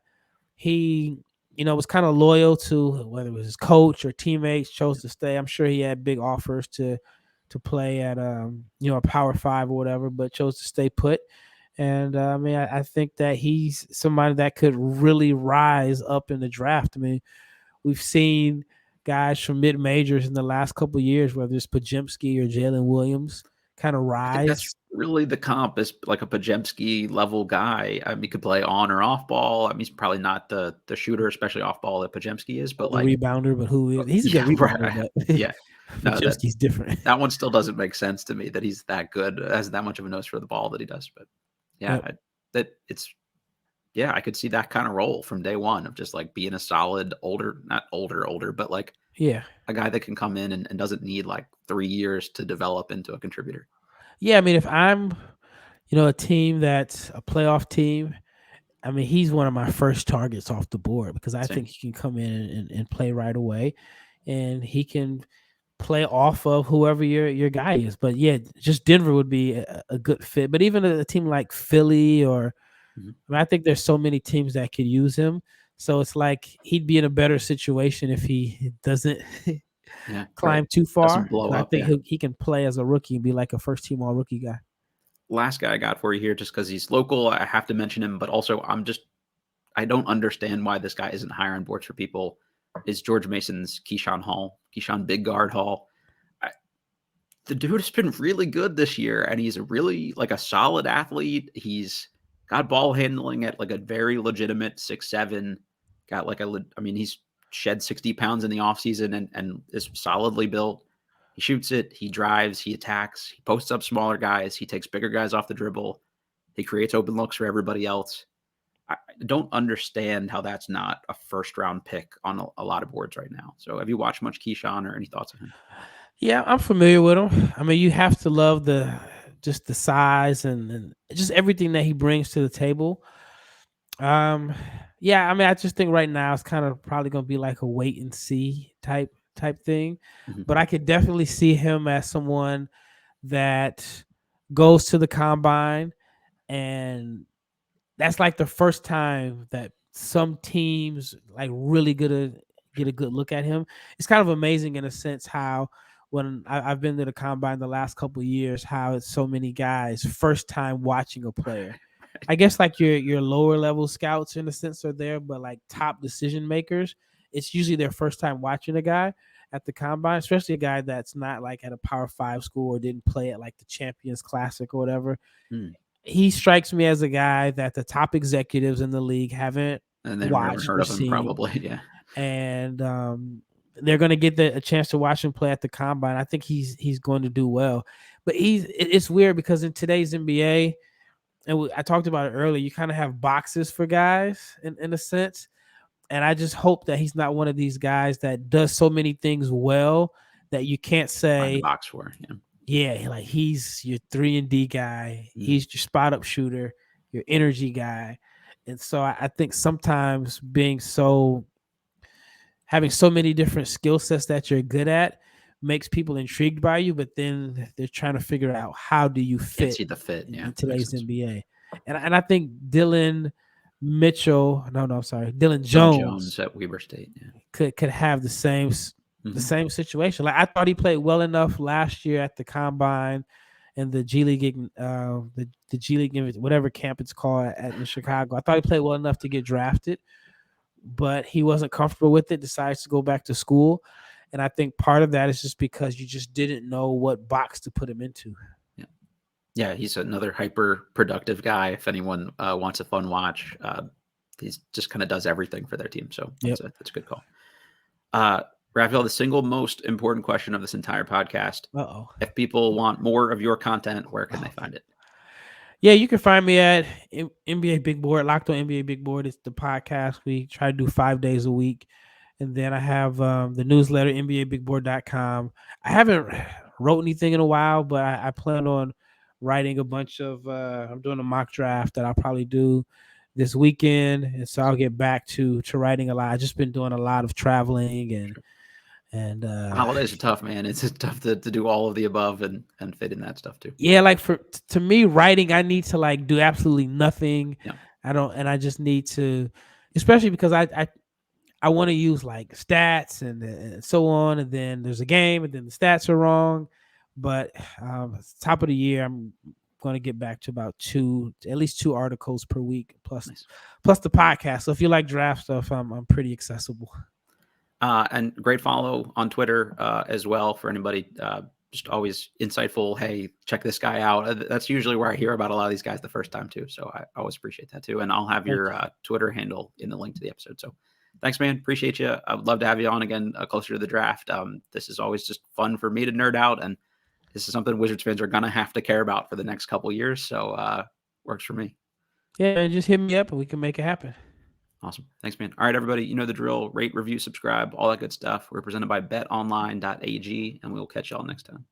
[SPEAKER 2] he, was kind of loyal to whether it was his coach or teammates, chose to stay. I'm sure he had big offers to play at a Power 5 or whatever, but chose to stay put. And I mean, I think that he's somebody that could really rise up in the draft. I mean, we've seen guys from mid majors in the last couple of years, whether it's Podziemski or Jalen Williams, kind of rise.
[SPEAKER 1] That's really the comp is like a Podziemski level guy. I mean, he could play on or off ball. I mean, he's probably not the shooter, especially off ball that Podziemski is, but like
[SPEAKER 2] rebounder. But who is he's a good rebounder? But
[SPEAKER 1] yeah,
[SPEAKER 2] Podziemski's different.
[SPEAKER 1] That one still doesn't make sense to me that he's that good, has that much of a nose for the ball that he does. But I could see that kind of role from day one of just like being a solid not older, but like a guy that can come in and doesn't need like 3 years to develop into a contributor.
[SPEAKER 2] Yeah, I mean, if I'm, a team that's a playoff team, I mean, he's one of my first targets off the board because I think he can come in and play right away, and he can play off of whoever your guy is. But yeah, just Denver would be a good fit. But even a team like Philly or I think there's so many teams that could use him. So it's like he'd be in a better situation if he doesn't climb too far.
[SPEAKER 1] Doesn't blow
[SPEAKER 2] I
[SPEAKER 1] up.
[SPEAKER 2] think he can play as a rookie and be like a first team all rookie guy.
[SPEAKER 1] Last guy I got for you here, just because he's local, I have to mention him, but also I don't understand why this guy isn't higher on boards for people, is George Mason's Keyshawn Hall, Keyshawn Big Guard Hall. The dude has been really good this year, and he's really like a solid athlete. He's got ball handling at like a very legitimate 6'7", got like he's shed 60 pounds in the offseason and is solidly built. He shoots it, he drives, he attacks, he posts up smaller guys, he takes bigger guys off the dribble, he creates open looks for everybody else. I don't understand how that's not a first-round pick on a lot of boards right now. So have you watched much Keyshawn or any thoughts on him?
[SPEAKER 2] Yeah, I'm familiar with him. I mean, you have to love the size and just everything that he brings to the table. Yeah, I mean, I just think right now it's kind of probably going to be like a wait and see type thing. But I could definitely see him as someone that goes to the combine, and that's like the first time that some teams like really gonna get a good look at him. It's kind of amazing in a sense how when I've been to the combine the last couple of years, how it's so many guys first time watching a player. I guess like your lower level scouts in a sense are there, but like top decision makers, it's usually their first time watching a guy at the combine, especially a guy that's not like at a Power 5 school or didn't play at like the Champions Classic or whatever. He strikes me as a guy that the top executives in the league haven't watched or seen.
[SPEAKER 1] Probably, yeah.
[SPEAKER 2] And they're going to get a chance to watch him play at the combine. I think he's going to do well. But it's weird because in today's NBA, and I talked about it earlier, you kind of have boxes for guys in a sense. And I just hope that he's not one of these guys that does so many things well that you can't say
[SPEAKER 1] box for.
[SPEAKER 2] Yeah, like he's your 3-and-D guy. He's your spot up shooter, your energy guy. And so I think sometimes having so many different skill sets that you're good at makes people intrigued by you, but then they're trying to figure out how do you fit
[SPEAKER 1] in
[SPEAKER 2] today's NBA. And I think Dylan Jones
[SPEAKER 1] at Weber State
[SPEAKER 2] could have the same situation. Like I thought he played well enough last year at the combine and the G League, the G League, whatever camp it's called in Chicago. I thought he played well enough to get drafted, but he wasn't comfortable with it. Decides to go back to school, and I think part of that is just because you just didn't know what box to put him into.
[SPEAKER 1] Yeah, he's another hyper productive guy. If anyone wants a fun watch, he just kind of does everything for their team. So that's a good call. Rafael, the single most important question of this entire podcast. If people want more of your content, where can they find it?
[SPEAKER 2] Yeah, you can find me at NBA Big Board, Locked On NBA Big Board. It's the podcast. We try to do 5 days a week. And then I have the newsletter, NBABigBoard.com. I haven't wrote anything in a while, but I plan on writing a bunch of I'm doing a mock draft that I'll probably do this weekend. And so I'll get back to writing a lot. I've just been doing a lot of traveling and
[SPEAKER 1] holidays are tough, man. It's tough to do all of the above and fit in that stuff too.
[SPEAKER 2] Yeah, like to me, writing, I need to like do absolutely nothing. I just need to, especially because I want to use like stats and so on, and then there's a game, and then the stats are wrong. But top of the year, I'm going to get back to about at least two articles per week, plus the podcast. So if you like draft stuff, I'm pretty accessible.
[SPEAKER 1] And great follow on Twitter as well for anybody. Just always insightful. Hey, check this guy out. That's usually where I hear about a lot of these guys the first time too. So I always appreciate that too. And I'll have your Twitter handle in the link to the episode. So thanks, man. Appreciate you. I would love to have you on again closer to the draft. This is always just fun for me to nerd out. And this is something Wizards fans are going to have to care about for the next couple of years. So works for me.
[SPEAKER 2] Yeah, just hit me up and we can make it happen.
[SPEAKER 1] Awesome. Thanks, man. All right, everybody. You know the drill. Rate, review, subscribe, all that good stuff. We're presented by betonline.ag, and we'll catch y'all next time.